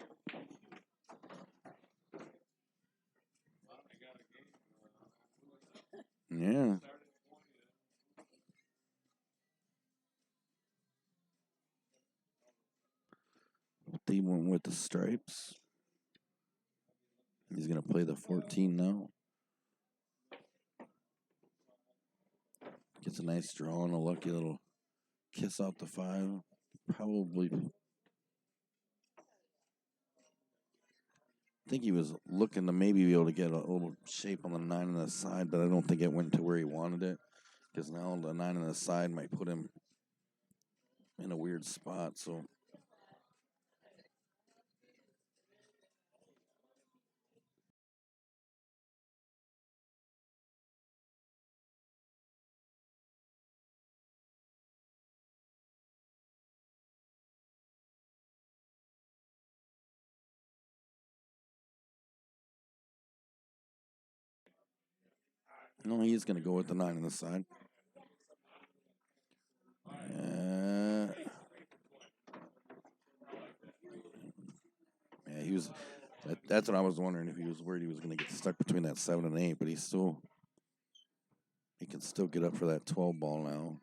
Speaker 1: Yeah. They went with the stripes. He's going to play the 14 now. Gets a nice draw and a lucky little kiss out the 5. Probably. I think he was looking to maybe be able to get a little shape on the 9 on the side, but I don't think it went to where he wanted it. Because now the 9 on the side might put him in a weird spot. So no, he's going to go with the 9 on the side. Yeah, he was. That's what I was wondering, if he was worried he was going to get stuck between that 7 and 8, but he can still get up for that 12 ball now.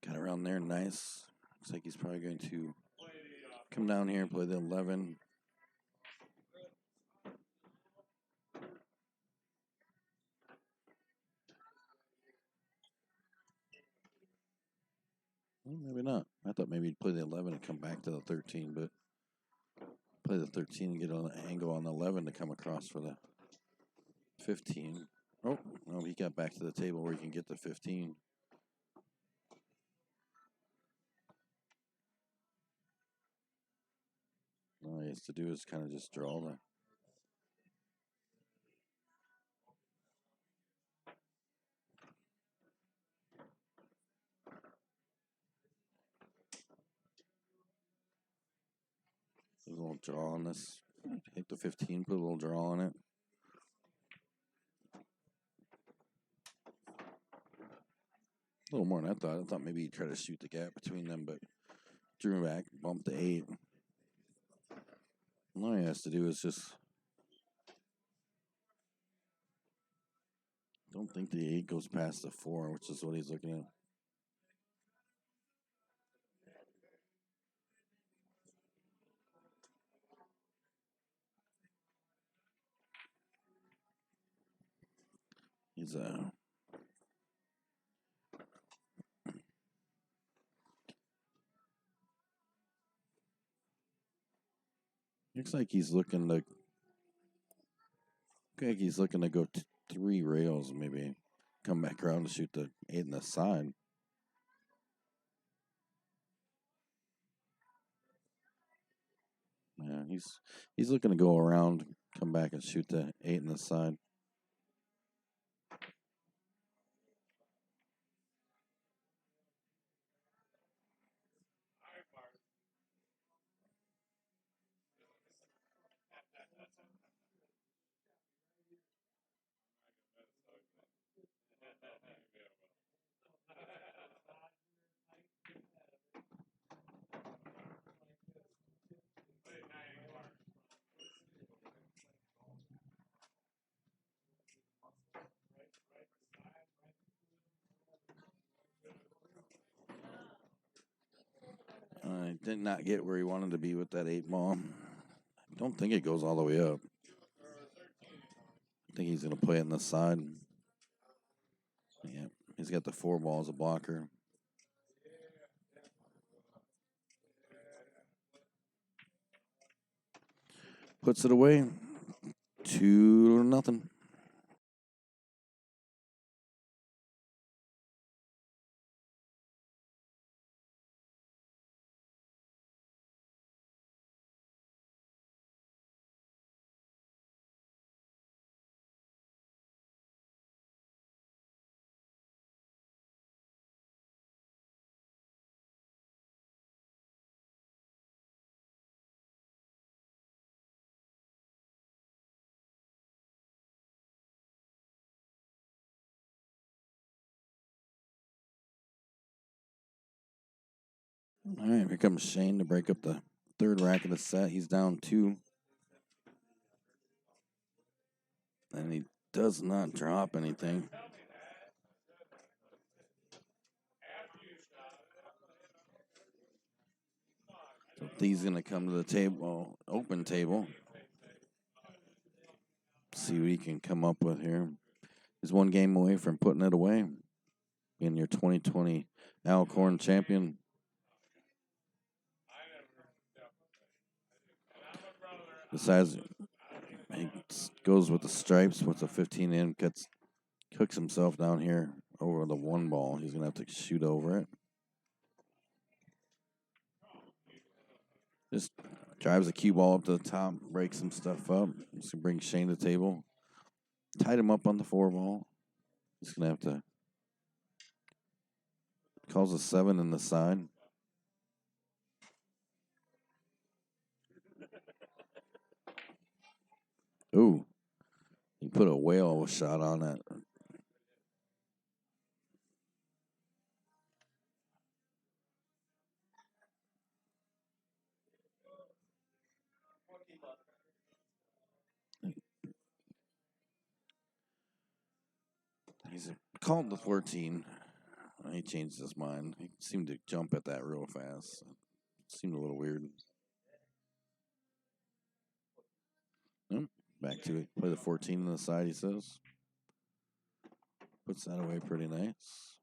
Speaker 1: Got around there nice. Looks like he's probably going to come down here and play the 11. Well, maybe not. I thought maybe he'd play the 11 and come back to the 13, but play the 13 and get an angle on the 11 to come across for the 15. Oh, no, he got back to the table where he can get the 15. All he has to do is kind of just draw the. A little draw on this. Hit the 15, put a little draw on it. A little more than I thought. I thought maybe he'd try to shoot the gap between them, but drew back, bumped the 8. And all he has to do is just. Don't think the 8 goes past the 4, which is what he's looking at. He's looks like he's looking to. He's looking to go 3 rails, maybe come back around and shoot the 8 in the side. Yeah, he's looking to go around, come back and shoot the 8 in the side. I did not get where he wanted to be with that 8 ball. Don't think it goes all the way up. I think he's going to play it in the side. Yeah, he's got the 4 ball as a blocker. Puts it away. 2-0. All right, here comes Shane to break up the third rack of the set. He's down 2. And he does not drop anything. So Thee's going to come to the table, open table. See what he can come up with here. He's 1 game away from putting it away. Being your 2020 Korn champion. Besides, he goes with the stripes with the 15 in, cooks himself down here over the 1 ball. He's going to have to shoot over it. Just drives the cue ball up to the top, breaks some stuff up. Just gonna bring Shane to the table. Tied him up on the 4 ball. He's going to have to. Calls a 7 in the side. Ooh. He put a whale shot on that. He's called the 14. He changed his mind. He seemed to jump at that real fast. It seemed a little weird. Back to it. Play the 14 on the side, he says. Puts that away pretty nice.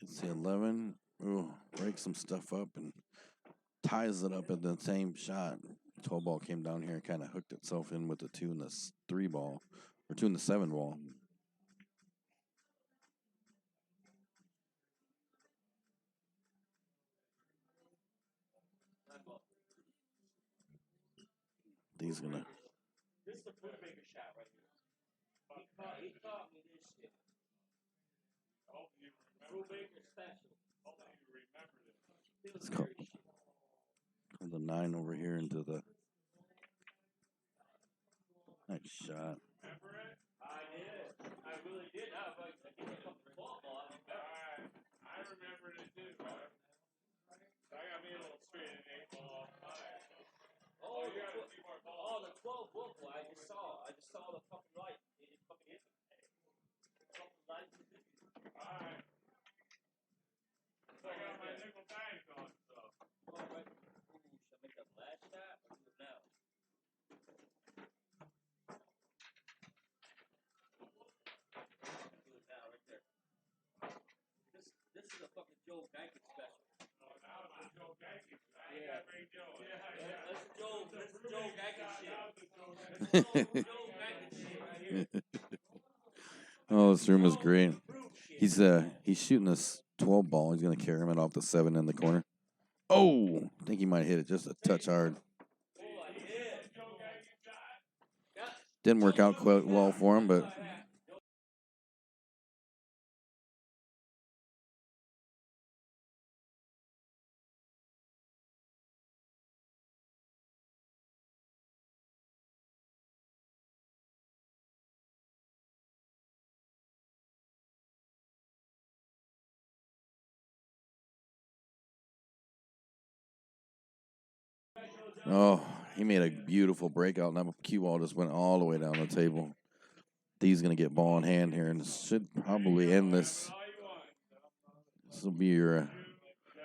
Speaker 1: It's the 11. Ooh, breaks some stuff up and ties it up at the same shot. 12 ball came down here and kind of hooked itself in with the 2 and the 3 ball, or 2 and the 7 ball. He's gonna.
Speaker 3: This is the food maker shot right here. He taught me this shit. Food maker special.
Speaker 1: It's called the 9 over here into the. Nice shot.
Speaker 3: I did. I really did. I was like, give me a fucking football.
Speaker 2: I remember it too. I got me a little straight and 8 ball.
Speaker 3: Oh, you got a few more balls. Oh, the 12 book. I just saw. I just saw the fucking light. It just fucking hit me. Fucking light.
Speaker 2: Alright. I got my nickel bags on, so.
Speaker 3: All right. Ooh, should I make that last shot or do it now? Do it now, right there. This is a fucking Joe Banking special.
Speaker 2: Oh, now it's Joe Gankey.
Speaker 3: Yeah.
Speaker 2: Bring Joe.
Speaker 3: That's Joe Banking shit.
Speaker 2: Joe
Speaker 3: Joe Banking shit right here.
Speaker 1: Oh, this room is great. He's shooting this 12 ball. He's gonna carry him off the 7 in the corner. Oh, I think he might hit it just a touch hard. Didn't work out quite well for him, but. Oh, he made a beautiful breakout. Now cue ball just went all the way down the table. D's gonna get ball in hand here and should probably end this.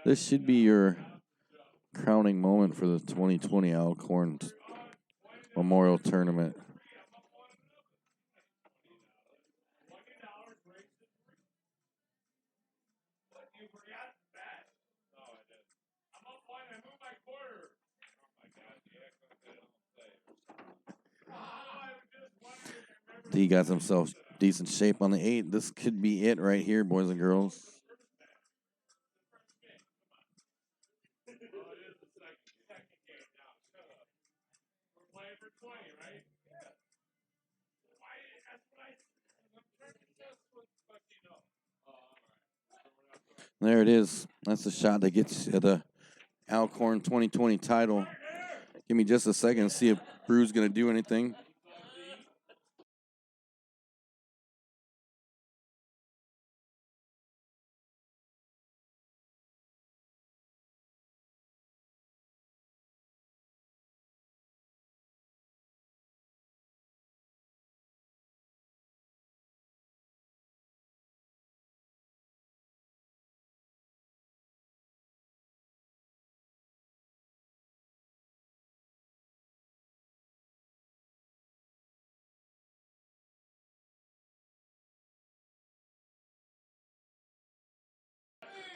Speaker 1: This should be your crowning moment for the 2020 Korn Memorial Tournament.
Speaker 2: You forgot that. No, I didn't. I'm up one. I moved my quarter. Oh my God, the excellent that don't say. I was just wondering if you remember.
Speaker 1: He got himself decent shape on the 8. This could be it right here, boys and girls.
Speaker 2: Oh, it is the second game now. Shut up. We're playing for 20, right? Yeah. Why? That's what I said. I'm trying to guess what the fuck you know. Oh, all right.
Speaker 1: There it is. That's the shot that gets you the Alcorn 2020 title. Give me just a second to see if Brew's going to do anything.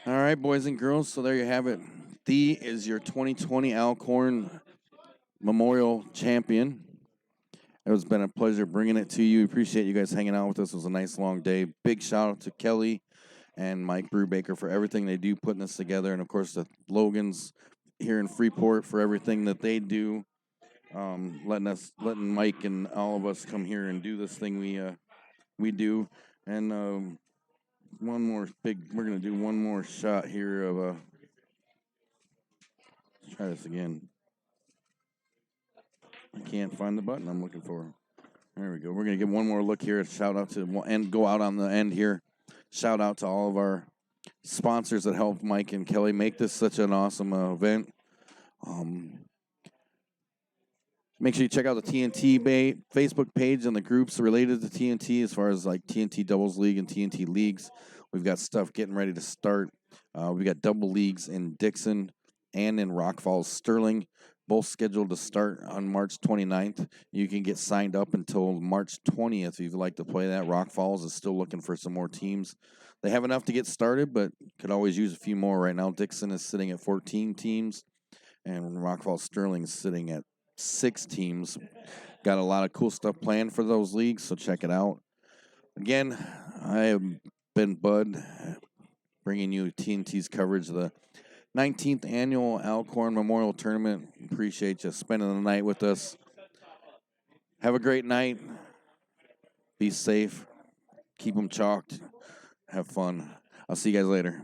Speaker 1: All right, boys and girls. So there you have it. Thee is your 2020 Alcorn Memorial Champion. It has been a pleasure bringing it to you. Appreciate you guys hanging out with us. It was a nice long day. Big shout out to Kelly and Mike Brubaker for everything they do putting this together, and of course the Logans here in Freeport for everything that they do, letting Mike and all of us come here and do this thing we do. And we're gonna do one more shot here of let's try this again. I can't find the button I'm looking for. There we go. We're going to give one more look here. Shout out to, and go out on the end here. Shout out to all of our sponsors that helped Mike and Kelly make this such an awesome event. Make sure you check out the TNT Facebook page and the groups related to TNT as far as like TNT Doubles League and TNT Leagues. We've got stuff getting ready to start. We got double leagues in Dixon and in Rock Falls, Sterling, both scheduled to start on March 29th. You can get signed up until March 20th if you'd like to play that. Rock Falls is still looking for some more teams. They have enough to get started, but could always use a few more. Right now, Dixon is sitting at 14 teams, and Rock Falls Sterling is sitting at 6 teams. Got a lot of cool stuff planned for those leagues, so check it out. Again, I have been Bud, bringing you TNT's coverage of the 19th Annual Alcorn Memorial Tournament. Appreciate you spending the night with us. Have a great night. Be safe. Keep them chalked. Have fun. I'll see you guys later.